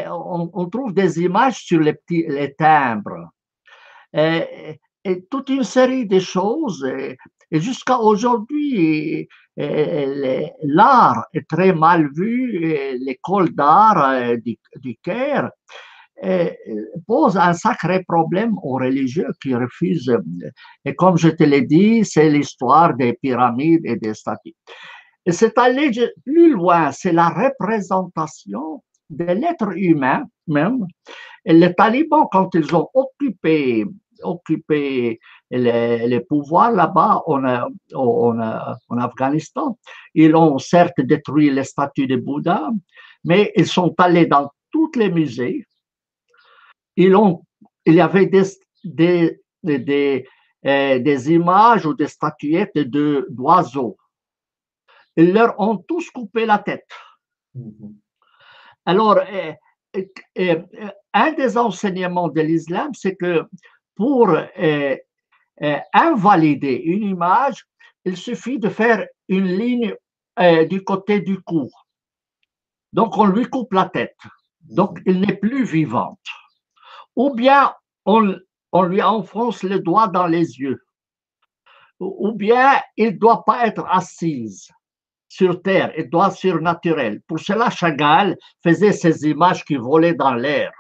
on trouve des images sur les timbres et toute une série de choses. Et jusqu'à aujourd'hui, l'art est très mal vu. L'école d'art du Caire pose un sacré problème aux religieux qui refusent. Et comme je te l'ai dit, c'est l'histoire des pyramides et des statues. Et c'est aller plus loin, c'est la représentation de l'être humain même. Et les talibans, quand ils ont occupé les pouvoirs là-bas en Afghanistan, ils ont certes détruit les statues de Bouddha, mais ils sont allés dans tous les musées. Il y avait des images ou des statuettes d'oiseaux. Ils leur ont tous coupé la tête. Alors, un des enseignements de l'islam, c'est que pour invalider une image, il suffit de faire une ligne du côté du cou. Donc, on lui coupe la tête. Donc, il n'est plus vivant. Ou bien, on lui enfonce le doigt dans les yeux. Ou bien, il ne doit pas être assise sur terre, et doit surnaturel. Pour cela, Chagall faisait ces images qui volaient dans l'air.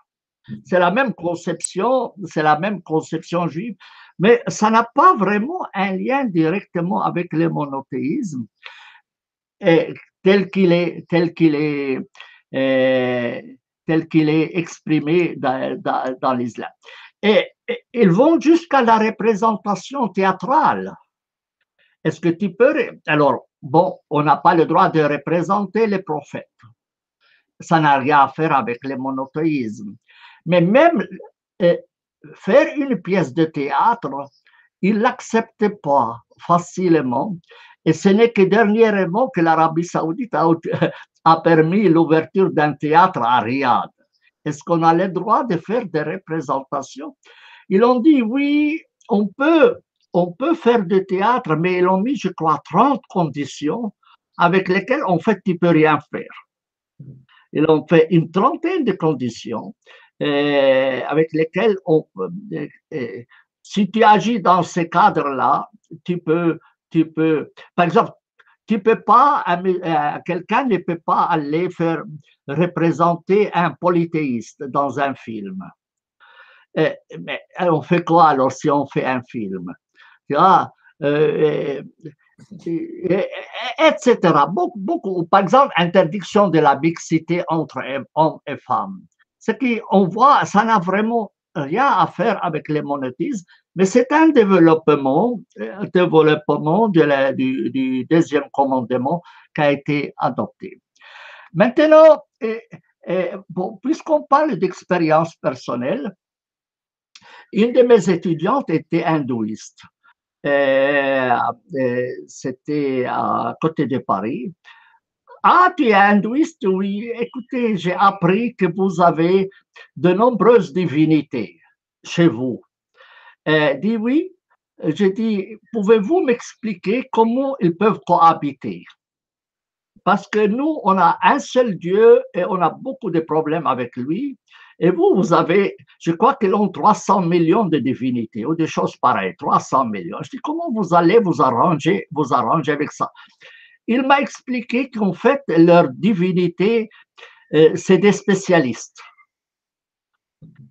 C'est la même conception juive, mais ça n'a pas vraiment un lien directement avec le monothéisme tel qu'il est exprimé dans l'islam. Et ils vont jusqu'à la représentation théâtrale. Est-ce que tu peux... Alors, bon, on n'a pas le droit de représenter les prophètes. Ça n'a rien à faire avec le monothéisme. Mais même faire une pièce de théâtre, ils ne l'acceptent pas facilement. Et ce n'est que dernièrement que l'Arabie saoudite a permis l'ouverture d'un théâtre à Riyad. Est-ce qu'on a le droit de faire des représentations? Ils ont dit oui, on peut faire du théâtre, mais ils ont mis, je crois, 30 conditions avec lesquelles, en fait, tu ne peux rien faire. Ils ont fait une trentaine de conditions avec lesquelles, si tu agis dans ces cadres-là, tu peux, par exemple, quelqu'un ne peut pas aller faire représenter un polythéiste dans un film. Mais on fait quoi alors si on fait un film? Etc. Beaucoup, par exemple, interdiction de la mixité entre hommes et femmes. Ce qu'on voit, ça n'a vraiment rien à faire avec les monétismes, mais c'est un développement du deuxième commandement qui a été adopté. Maintenant, bon, puisqu'on parle d'expérience personnelle, une de mes étudiantes était hindouiste. C'était à côté de Paris. Ah, tu es hindouiste? Oui. Écoutez, j'ai appris que vous avez de nombreuses divinités chez vous. Dit oui. J'ai dit, pouvez-vous m'expliquer comment ils peuvent cohabiter? Parce que nous, on a un seul Dieu et on a beaucoup de problèmes avec lui. Et vous avez, je crois qu'ils ont 300 millions de divinités ou des choses pareilles, 300 millions. Je dis, comment vous allez vous arranger avec ça? Il m'a expliqué qu'en fait, leur divinité, c'est des spécialistes.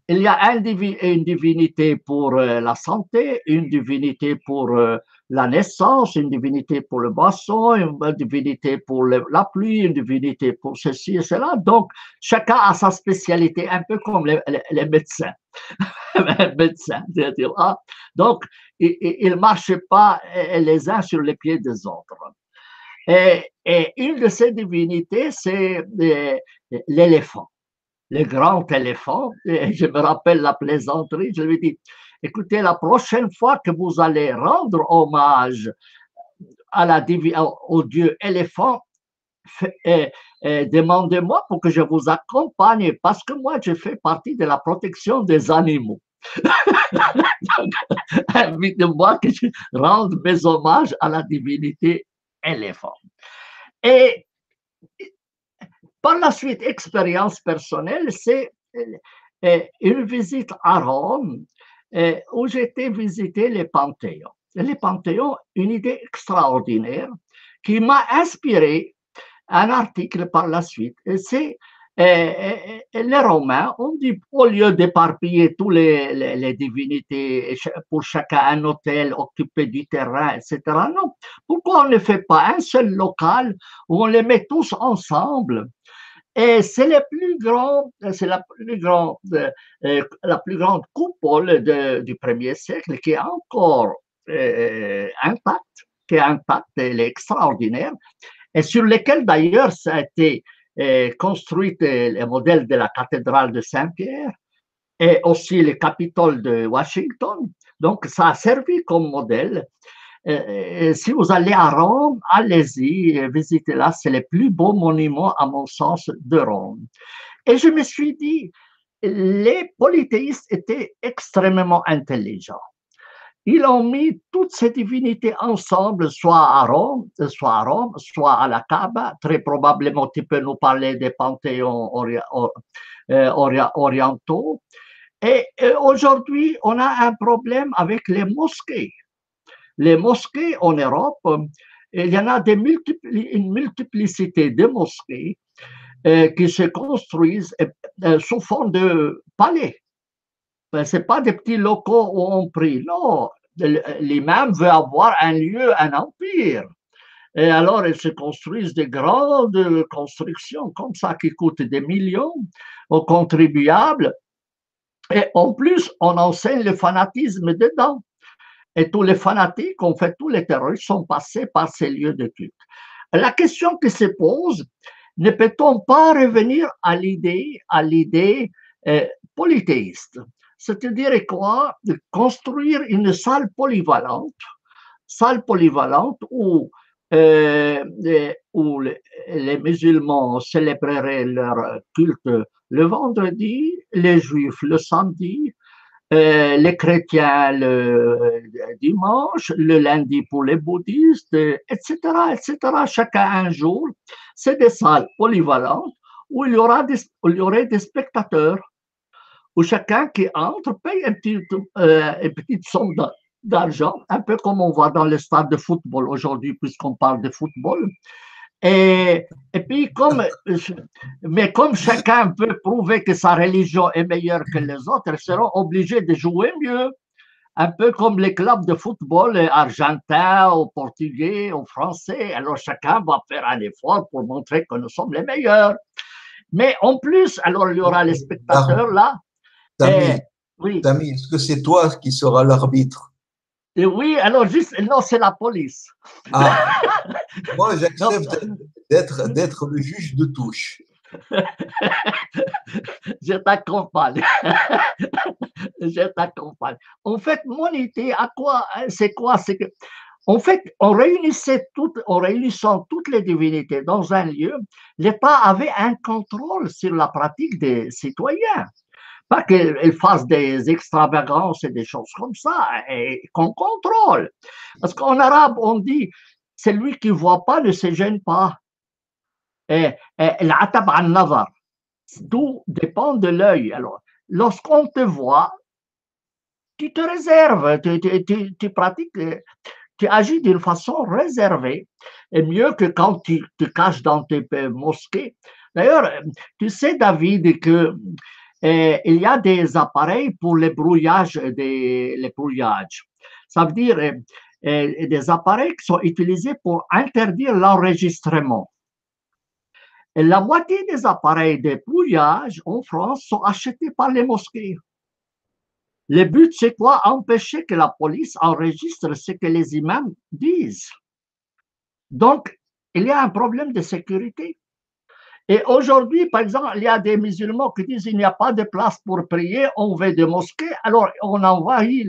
Il y a une divinité pour la santé, une divinité pour la naissance, une divinité pour le boisson, une divinité pour la pluie, une divinité pour ceci et cela. Donc, chacun a sa spécialité, un peu comme les médecins. Donc, ils ne marchent pas les uns sur les pieds des autres. Et une de ces divinités, c'est l'éléphant. Le grand éléphant, et je me rappelle la plaisanterie, je lui ai dit, écoutez, la prochaine fois que vous allez rendre hommage au dieu éléphant, demandez-moi pour que je vous accompagne, parce que moi, je fais partie de la protection des animaux. Invitez-moi que je rende mes hommages à la divinité éléphant. Et par la suite, expérience personnelle, c'est une visite à Rome où j'étais visiter les Panthéons. Les Panthéons, une idée extraordinaire qui m'a inspiré un article par la suite. C'est les Romains ont dit, au lieu d'éparpiller tous les divinités, pour chacun un hôtel occupé du terrain, etc., non. Pourquoi on ne fait pas un seul local où on les met tous ensemble? Et c'est la plus grande coupole du 1er siècle qui est encore intacte, elle est extraordinaire, et sur lesquelles d'ailleurs ça a été construit le modèle de la cathédrale de Saint-Pierre et aussi le Capitole de Washington. Donc ça a servi comme modèle. Si vous allez à Rome, allez-y, visitez-la, c'est le plus beau monument, à mon sens, de Rome. Et je me suis dit, les polythéistes étaient extrêmement intelligents. Ils ont mis toutes ces divinités ensemble, soit à Rome, soit à la Kaaba. Très probablement, tu peux nous parler des panthéons orientaux. Et aujourd'hui, on a un problème avec les mosquées. Les mosquées en Europe, il y en a une multiplicité de mosquées qui se construisent sous forme de palais. Ce n'est pas des petits locaux où on prie, non. L'imam veut avoir un lieu, un empire. Et alors, ils se construisent des grandes constructions comme ça qui coûtent des millions aux contribuables. Et en plus, on enseigne le fanatisme dedans. Et tous les fanatiques, en fait, tous les terroristes sont passés par ces lieux de culte. La question qui se pose, ne peut-on pas revenir à l'idée polythéiste? C'est-à-dire quoi? De construire une salle polyvalente où les musulmans célébreraient leur culte le vendredi, les juifs le samedi, les chrétiens le dimanche, le lundi pour les bouddhistes, etc., etc. Chacun un jour. C'est des salles polyvalentes où il y aurait des spectateurs, où chacun qui entre paye une petite somme d'argent, un peu comme on voit dans les stades de football aujourd'hui, puisqu'on parle de football. Et puis, comme chacun peut prouver que sa religion est meilleure que les autres, ils seront obligés de jouer mieux. Un peu comme les clubs de football argentins, ou portugais, ou français. Alors, chacun va faire un effort pour montrer que nous sommes les meilleurs. Mais en plus, alors, il y aura les spectateurs là. Tami, Oui. Tami, est-ce que c'est toi qui seras l'arbitre? Et oui, alors juste, non, c'est la police. Ah, moi j'accepte d'être le juge de touche. Je t'accompagne. Je t'accompagne. En fait, mon idée, c'est quoi? C'est que, en fait, en réunissant toutes les divinités dans un lieu, l'État avait un contrôle sur la pratique des citoyens. Pas qu'ils fassent des extravagances et des choses comme ça, et qu'on contrôle. Parce qu'en arabe, on dit, celui qui ne voit pas ne se gêne pas. L'atab al-nazar, tout dépend de l'œil. Alors, lorsqu'on te voit, tu te réserves, tu pratiques, tu agis d'une façon réservée, et mieux que quand tu te caches dans tes mosquées. D'ailleurs, tu sais, David, que il y a des appareils pour les brouillages. Ça veut dire des appareils qui sont utilisés pour interdire l'enregistrement. Et la moitié des appareils de brouillage en France sont achetés par les mosquées. Le but, c'est quoi? Empêcher que la police enregistre ce que les imams disent. Donc, il y a un problème de sécurité. Et aujourd'hui, par exemple, il y a des musulmans qui disent qu'il n'y a pas de place pour prier, on veut des mosquées, alors on envahit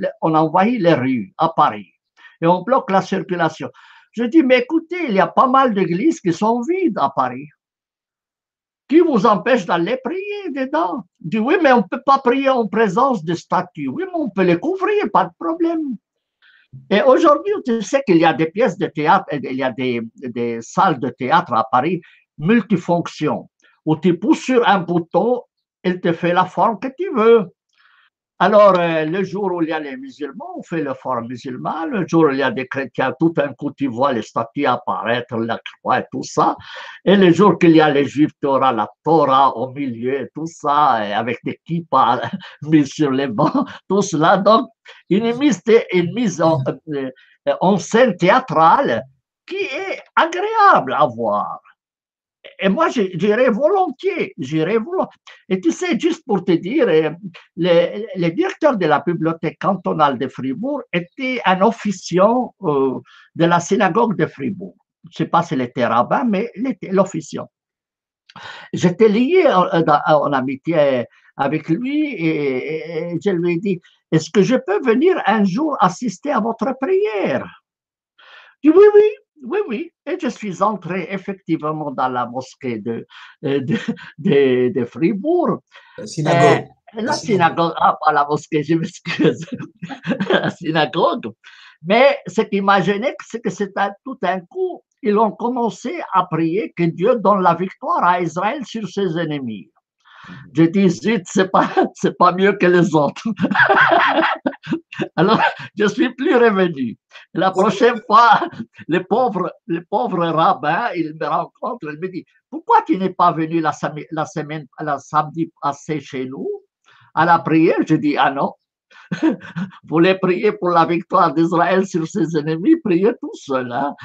les rues à Paris et on bloque la circulation. Je dis, mais écoutez, il y a pas mal d'églises qui sont vides à Paris. Qui vous empêche d'aller prier dedans? Je dis, oui, mais on ne peut pas prier en présence de statues. Oui, mais on peut les couvrir, pas de problème. Et aujourd'hui, tu sais qu'il y a des pièces de théâtre, il y a des salles de théâtre à Paris multifonctions, où tu pousses sur un bouton, il te fait la forme que tu veux. Alors, le jour où il y a les musulmans, on fait la forme musulmane. Le jour où il y a des chrétiens, tout d'un coup, tu vois les statues apparaître, la croix et tout ça. Et le jour qu'il y a les juifs, tu auras la Torah au milieu, tout ça, avec des kippas mis sur les bancs, tout cela. Donc, une mise en scène théâtrale qui est agréable à voir. Et moi, j'irais volontiers, Et tu sais, juste pour te dire, le directeur de la bibliothèque cantonale de Fribourg était un officiant de la synagogue de Fribourg. Je ne sais pas s'il était rabbin, mais il était l'officiant. J'étais lié en amitié avec lui et je lui ai dit, est-ce que je peux venir un jour assister à votre prière? Il dit, oui, oui. Oui, oui, et je suis entré effectivement dans la mosquée de Fribourg. La synagogue. La synagogue, pas la mosquée, je m'excuse, la synagogue. Mais ce qui m'a gêné, c'est que tout un coup, ils ont commencé à prier que Dieu donne la victoire à Israël sur ses ennemis. Je dis, zut, c'est pas mieux que les autres. Alors, je suis plus revenu. La prochaine fois, le pauvre rabbin, il me rencontre, il me dit, pourquoi tu n'es pas venu la samedi passé chez nous à la prière? Je dis, ah non, vous voulez prier pour la victoire d'Israël sur ses ennemis, priez tout seul. Hein?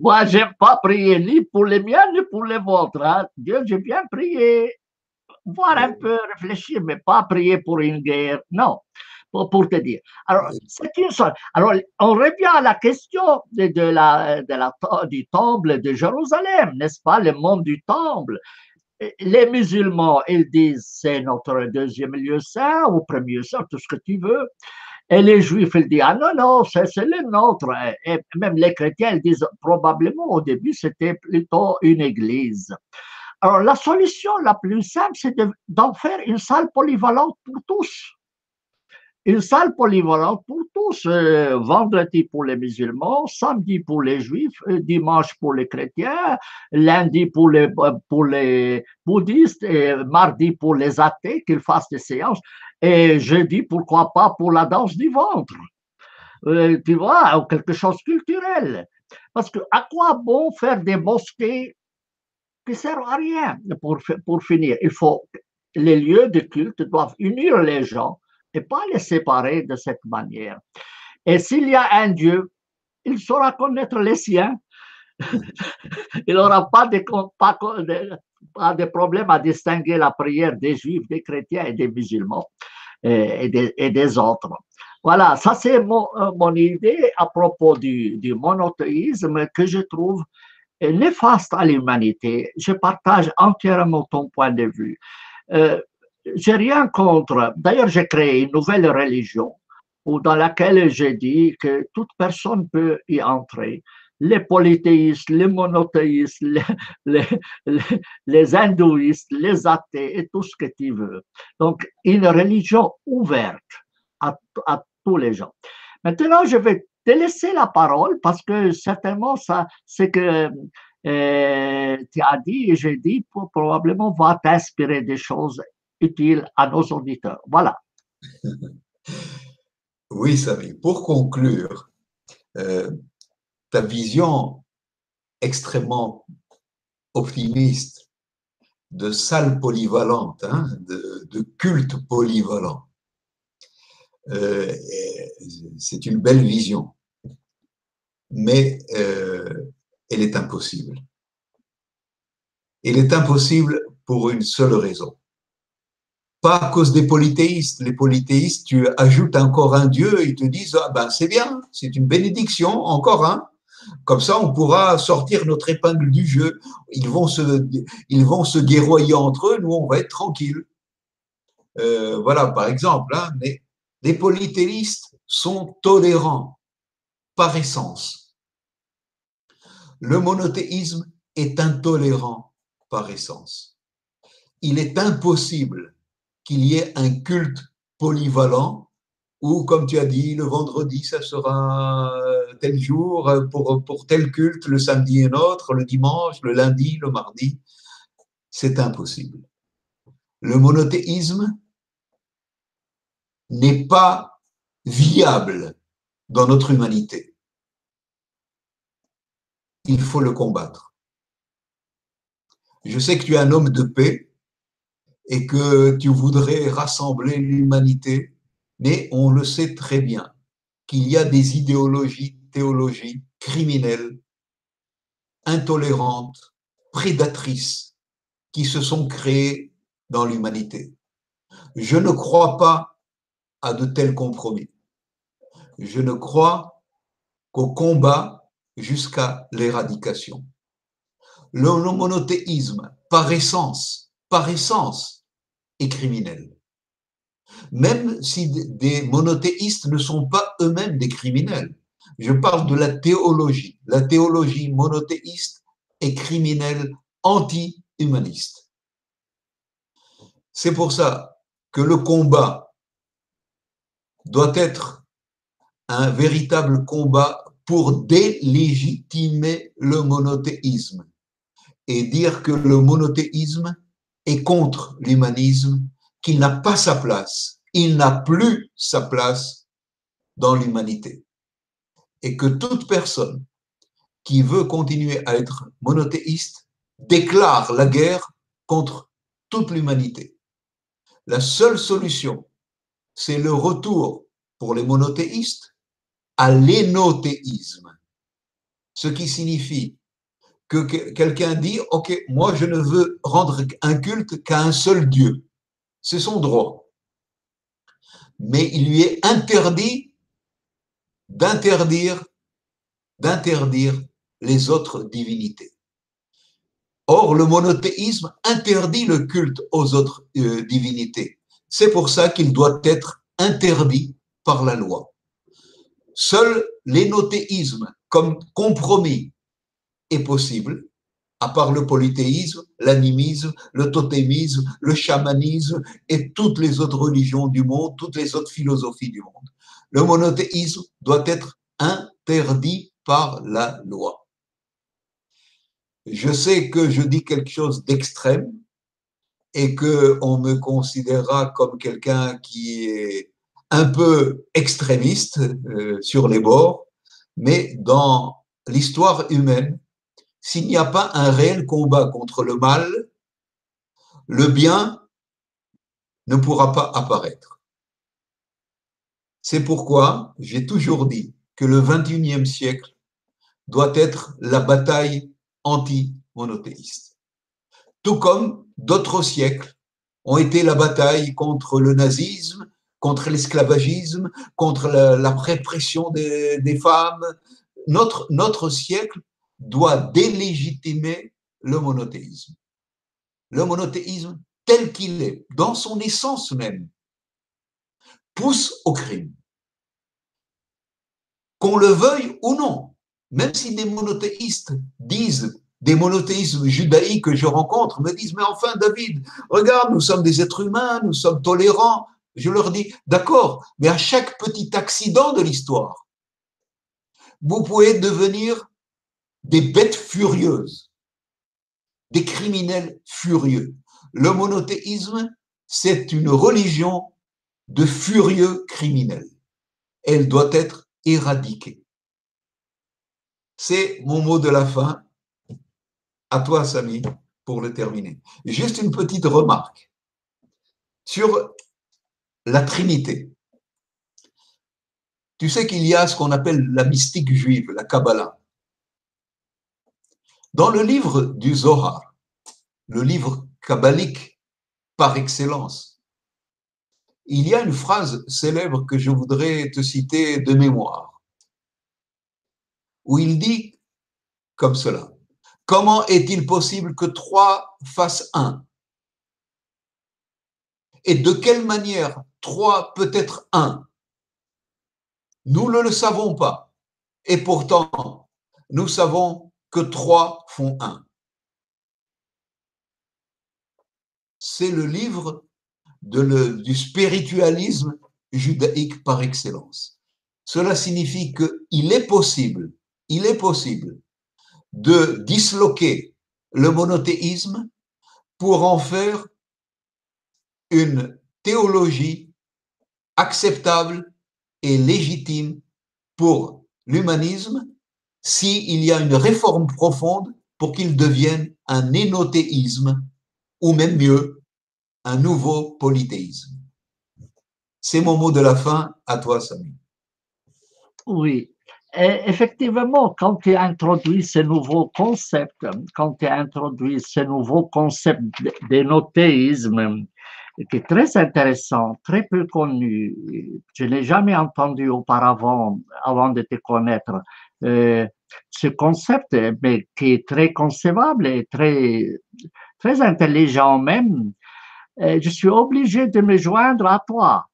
Moi, je n'aime pas prier ni pour les miens, ni pour les vôtres. Hein? Dieu, j'ai bien prié. voir un peu, réfléchir, mais pas prier pour une guerre, non, pour te dire. Alors, c'est une seule. Alors, on revient à la question du temple de Jérusalem, n'est-ce pas, le monde du temple. Les musulmans, ils disent c'est notre deuxième lieu saint ou premier saint, tout ce que tu veux. Et les juifs, ils disent, ah non, non, c'est le nôtre. Et même les chrétiens, ils disent probablement au début, c'était plutôt une église. Alors, la solution la plus simple, c'est d'en faire une salle polyvalente pour tous. Une salle polyvalente pour tous, vendredi pour les musulmans, samedi pour les juifs, dimanche pour les chrétiens, lundi pour les bouddhistes, et mardi pour les athées, qu'ils fassent des séances, et jeudi, pourquoi pas, pour la danse du ventre. Tu vois, ou quelque chose de culturel. Parce que à quoi bon faire des mosquées qui ne servent à rien pour finir? Les lieux de culte doivent unir les gens et pas les séparer de cette manière. Et s'il y a un Dieu, il saura connaître les siens. Il n'aura pas de problème à distinguer la prière des juifs, des chrétiens et des musulmans et des autres. Voilà, ça c'est mon idée à propos du monothéisme que je trouve néfaste à l'humanité. Je partage entièrement ton point de vue. J'ai rien contre. D'ailleurs, j'ai créé une nouvelle religion dans laquelle j'ai dit que toute personne peut y entrer. Les polythéistes, les monothéistes, les hindouistes, les athées et tout ce que tu veux. Donc, une religion ouverte à tous les gens. Maintenant, je vais te laisser la parole parce que certainement, ça, c'est que tu as dit et j'ai dit probablement va t'inspirer des choses utiles à nos auditeurs. Voilà. Oui, Samy, pour conclure, ta vision extrêmement optimiste de salle polyvalente, hein, de culte polyvalent, c'est une belle vision, mais elle est impossible. Elle est impossible pour une seule raison. Pas à cause des polythéistes. Les polythéistes, tu ajoutes encore un Dieu, ils te disent ah ben c'est bien, c'est une bénédiction, encore un. Comme ça, on pourra sortir notre épingle du jeu. Ils vont se guerroyer entre eux, nous on va être tranquilles. Voilà, par exemple, hein, mais les polythéistes sont tolérants par essence. Le monothéisme est intolérant par essence. Il est impossible qu'il y ait un culte polyvalent où, comme tu as dit, le vendredi, ça sera tel jour pour tel culte, le samedi un autre, le dimanche, le lundi, le mardi. C'est impossible. Le monothéisme n'est pas viable dans notre humanité. Il faut le combattre. Je sais que tu es un homme de paix et que tu voudrais rassembler l'humanité, mais on le sait très bien qu'il y a des théologies criminelles, intolérantes, prédatrices qui se sont créées dans l'humanité. Je ne crois pas à de tels compromis. Je ne crois qu'au combat jusqu'à l'éradication. Le monothéisme, par essence, est criminel. Même si des monothéistes ne sont pas eux-mêmes des criminels. Je parle de la théologie. La théologie monothéiste est criminelle, anti-humaniste. C'est pour ça que le combat doit être un véritable combat pour délégitimer le monothéisme et dire que le monothéisme est contre l'humanisme, qu'il n'a pas sa place, il n'a plus sa place dans l'humanité. Et que toute personne qui veut continuer à être monothéiste déclare la guerre contre toute l'humanité. La seule solution, c'est le retour pour les monothéistes à l'énothéisme, ce qui signifie que quelqu'un dit, OK, moi je ne veux rendre un culte qu'à un seul Dieu. C'est son droit. Mais il lui est interdit d'interdire les autres divinités. Or, le monothéisme interdit le culte aux autres divinités. C'est pour ça qu'il doit être interdit par la loi. Seul l'énothéisme comme compromis est possible, à part le polythéisme, l'animisme, le totémisme, le chamanisme et toutes les autres religions du monde, toutes les autres philosophies du monde. Le monothéisme doit être interdit par la loi. Je sais que je dis quelque chose d'extrême et qu'on me considérera comme quelqu'un qui est un peu extrémiste sur les bords, mais dans l'histoire humaine, s'il n'y a pas un réel combat contre le mal, le bien ne pourra pas apparaître. C'est pourquoi j'ai toujours dit que le 21e siècle doit être la bataille anti-monothéiste. Tout comme d'autres siècles ont été la bataille contre le nazisme, contre l'esclavagisme, contre la répression des femmes. Notre siècle doit délégitimer le monothéisme. Le monothéisme tel qu'il est, dans son essence même, pousse au crime. Qu'on le veuille ou non, même si des monothéistes disent, des monothéismes judaïques que je rencontre me disent, mais enfin David, regarde, nous sommes des êtres humains, nous sommes tolérants. Je leur dis, d'accord, mais à chaque petit accident de l'histoire, vous pouvez devenir des bêtes furieuses, des criminels furieux. Le monothéisme, c'est une religion de furieux criminels. Elle doit être éradiquée. C'est mon mot de la fin. À toi, Samy, pour le terminer. Juste une petite remarque sur la Trinité. Tu sais qu'il y a ce qu'on appelle la mystique juive, la Kabbalah. Dans le livre du Zohar, le livre kabbalique par excellence, il y a une phrase célèbre que je voudrais te citer de mémoire, où il dit comme cela. Comment est-il possible que 3 fassent 1? Et de quelle manière 3 peut être 1? Nous ne le savons pas. Et pourtant, nous savons que 3 font 1. C'est le livre du spiritualisme judaïque par excellence. Cela signifie qu'il est possible de disloquer le monothéisme pour en faire une théologie acceptable et légitime pour l'humanisme s'il y a une réforme profonde pour qu'il devienne un énothéisme ou même mieux, un nouveau polythéisme. C'est mon mot de la fin. À toi, Samy. Oui. Et effectivement, quand tu introduis ces nouveaux concepts, d'énothéisme, qui est très intéressant, très peu connu, je ne l'ai jamais entendu auparavant, avant de te connaître, ce concept, mais qui est très concevable et très intelligent même, je suis obligé de me joindre à toi.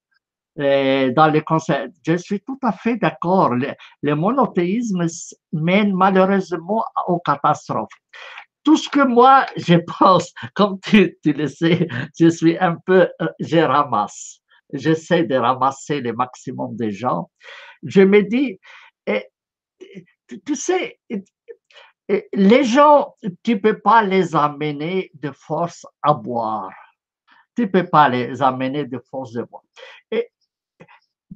Dans les concepts. Je suis tout à fait d'accord. Le monothéisme mène malheureusement aux catastrophes. Tout ce que moi, je pense, comme tu le sais, je suis un peu, je ramasse. J'essaie de ramasser le maximum des gens. Je me dis, tu sais, les gens, tu ne peux pas les amener de force à boire. Tu ne peux pas les amener de force de boire. Et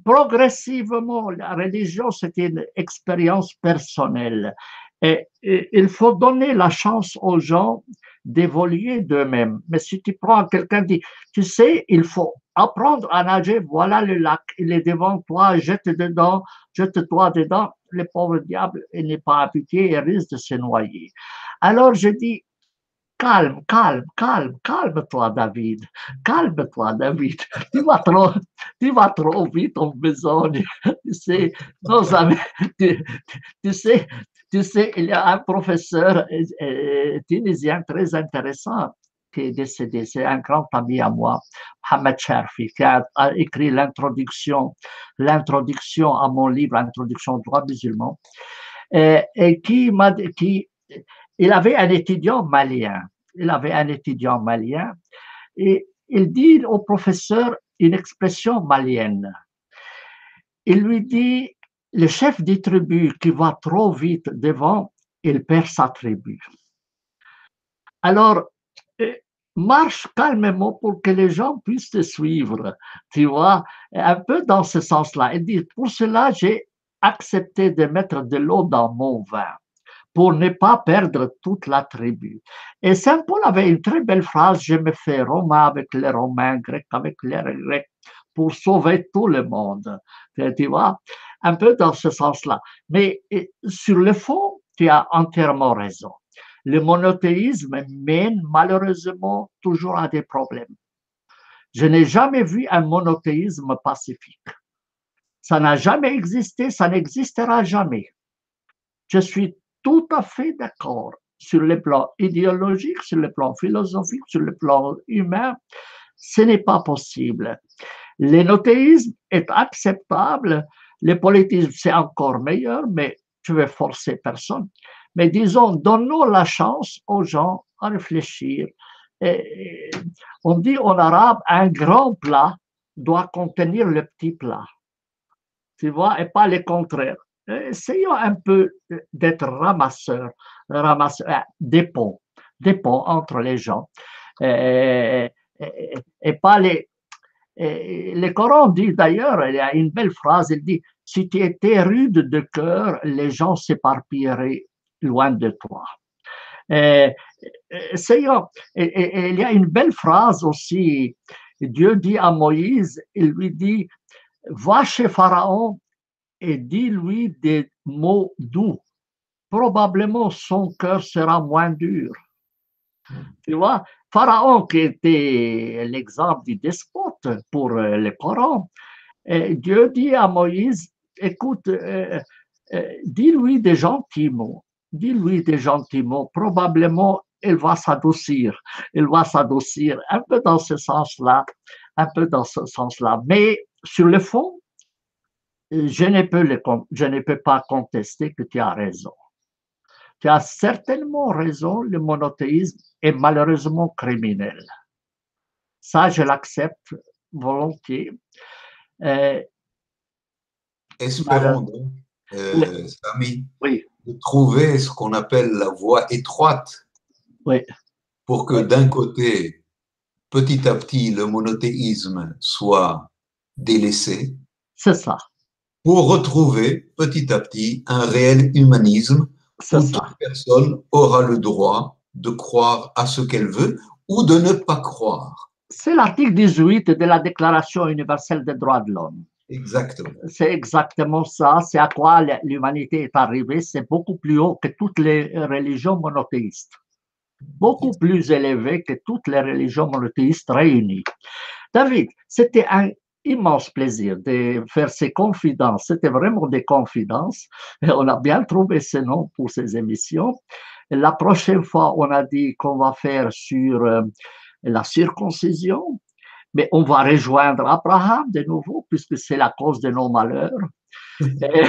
progressivement, la religion, c'est une expérience personnelle. Et il faut donner la chance aux gens d'évoluer d'eux-mêmes. Mais si tu prends quelqu'un qui dit, tu sais, il faut apprendre à nager, voilà le lac, il est devant toi, jette-toi dedans, le pauvre diable, il n'est pas habitué, il risque de se noyer. Alors je dis, calme, calme, calme, calme-toi, David. Calme-toi, David. Tu vas trop, tu vas trop vite en besogne. Tu sais, nos amis, tu, tu sais, tu sais, il y a un professeur tunisien très intéressant qui est décédé. C'est un grand ami à moi, Mohamed Cherfi, qui a écrit l'introduction à mon livre, Introduction au droit musulman, et qui il avait un étudiant malien. Il avait un étudiant malien et il dit au professeur une expression malienne. Il lui dit, le chef des tribus qui va trop vite devant, il perd sa tribu. Alors, marche calmement pour que les gens puissent te suivre, tu vois, un peu dans ce sens-là. Il dit, pour cela, j'ai accepté de mettre de l'eau dans mon vin pour ne pas perdre toute la tribu. Et Saint Paul avait une très belle phrase, je me fais romain avec les Romains, grec avec les Grecs, pour sauver tout le monde. Tu vois, un peu dans ce sens-là. Mais sur le fond, tu as entièrement raison. Le monothéisme mène malheureusement toujours à des problèmes. Je n'ai jamais vu un monothéisme pacifique. Ça n'a jamais existé, ça n'existera jamais. Je suis tout à fait d'accord sur le plan idéologique, sur le plan philosophique, sur le plan humain. Ce n'est pas possible. L'énothéisme est acceptable. Le politisme, c'est encore meilleur, mais je vais forcer personne. Mais disons, donnons la chance aux gens à réfléchir. Et on dit en arabe, un grand plat doit contenir le petit plat. Tu vois, et pas le contraire. Essayons un peu d'être ramasseurs, des ponts entre les gens. Et pas les. Le Coran dit d'ailleurs, il y a une belle phrase, il dit, si tu étais rude de cœur, les gens s'éparpilleraient loin de toi. Essayons. Et il y a une belle phrase aussi. Dieu dit à Moïse, il lui dit, va chez Pharaon et dis-lui des mots doux. Probablement son cœur sera moins dur. Tu vois, Pharaon qui était l'exemple du despote pour le Coran, Dieu dit à Moïse, écoute, dis-lui des gentils mots, dis-lui des gentils mots, probablement il va s'adoucir, un peu dans ce sens-là, un peu dans ce sens-là. Mais sur le fond, je ne peux pas contester que tu as raison. Tu as certainement raison, le monothéisme est malheureusement criminel. Ça, je l'accepte volontiers. Espérons donc, Samy, oui, de trouver ce qu'on appelle la voie étroite oui, pour que oui, d'un côté, petit à petit, le monothéisme soit délaissé, c'est ça, pour retrouver petit à petit un réel humanisme c'est où ça. toute personne aura le droit de croire à ce qu'elle veut ou de ne pas croire. C'est l'article 18 de la Déclaration universelle des droits de l'homme. Exactement. C'est exactement ça, c'est à quoi l'humanité est arrivée, c'est beaucoup plus haut que toutes les religions monothéistes, beaucoup plus élevé que toutes les religions monothéistes réunies. David, c'était un immense plaisir de faire ces confidences. C'était vraiment des confidences. Et on a bien trouvé ce nom pour ces émissions. La prochaine fois, on a dit qu'on va faire sur la circoncision, mais on va rejoindre Abraham de nouveau, puisque c'est la cause de nos malheurs. Et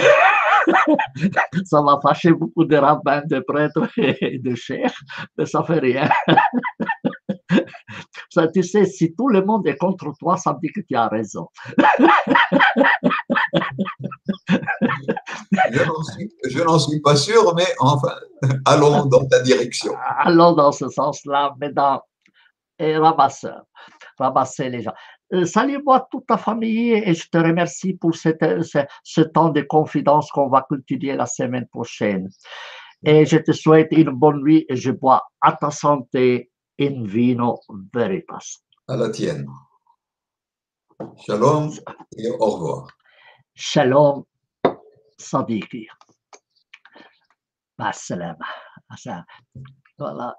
ça va fâcher beaucoup de rabbins, de prêtres et de chefs, mais ça fait rien. Ça, tu sais, si tout le monde est contre toi, ça me dit que tu as raison. Je n'en suis pas sûr, mais enfin, allons dans ta direction. Allons dans ce sens-là, mais dans et ramasser les gens. Salut-moi toute ta famille et je te remercie pour ce temps de confidence qu'on va cultiver la semaine prochaine. Et je te souhaite une bonne nuit et je bois à ta santé in vino veritas. À la tienne. Shalom et au revoir. Shalom, Sadiqi. Assalam. Ça, voilà.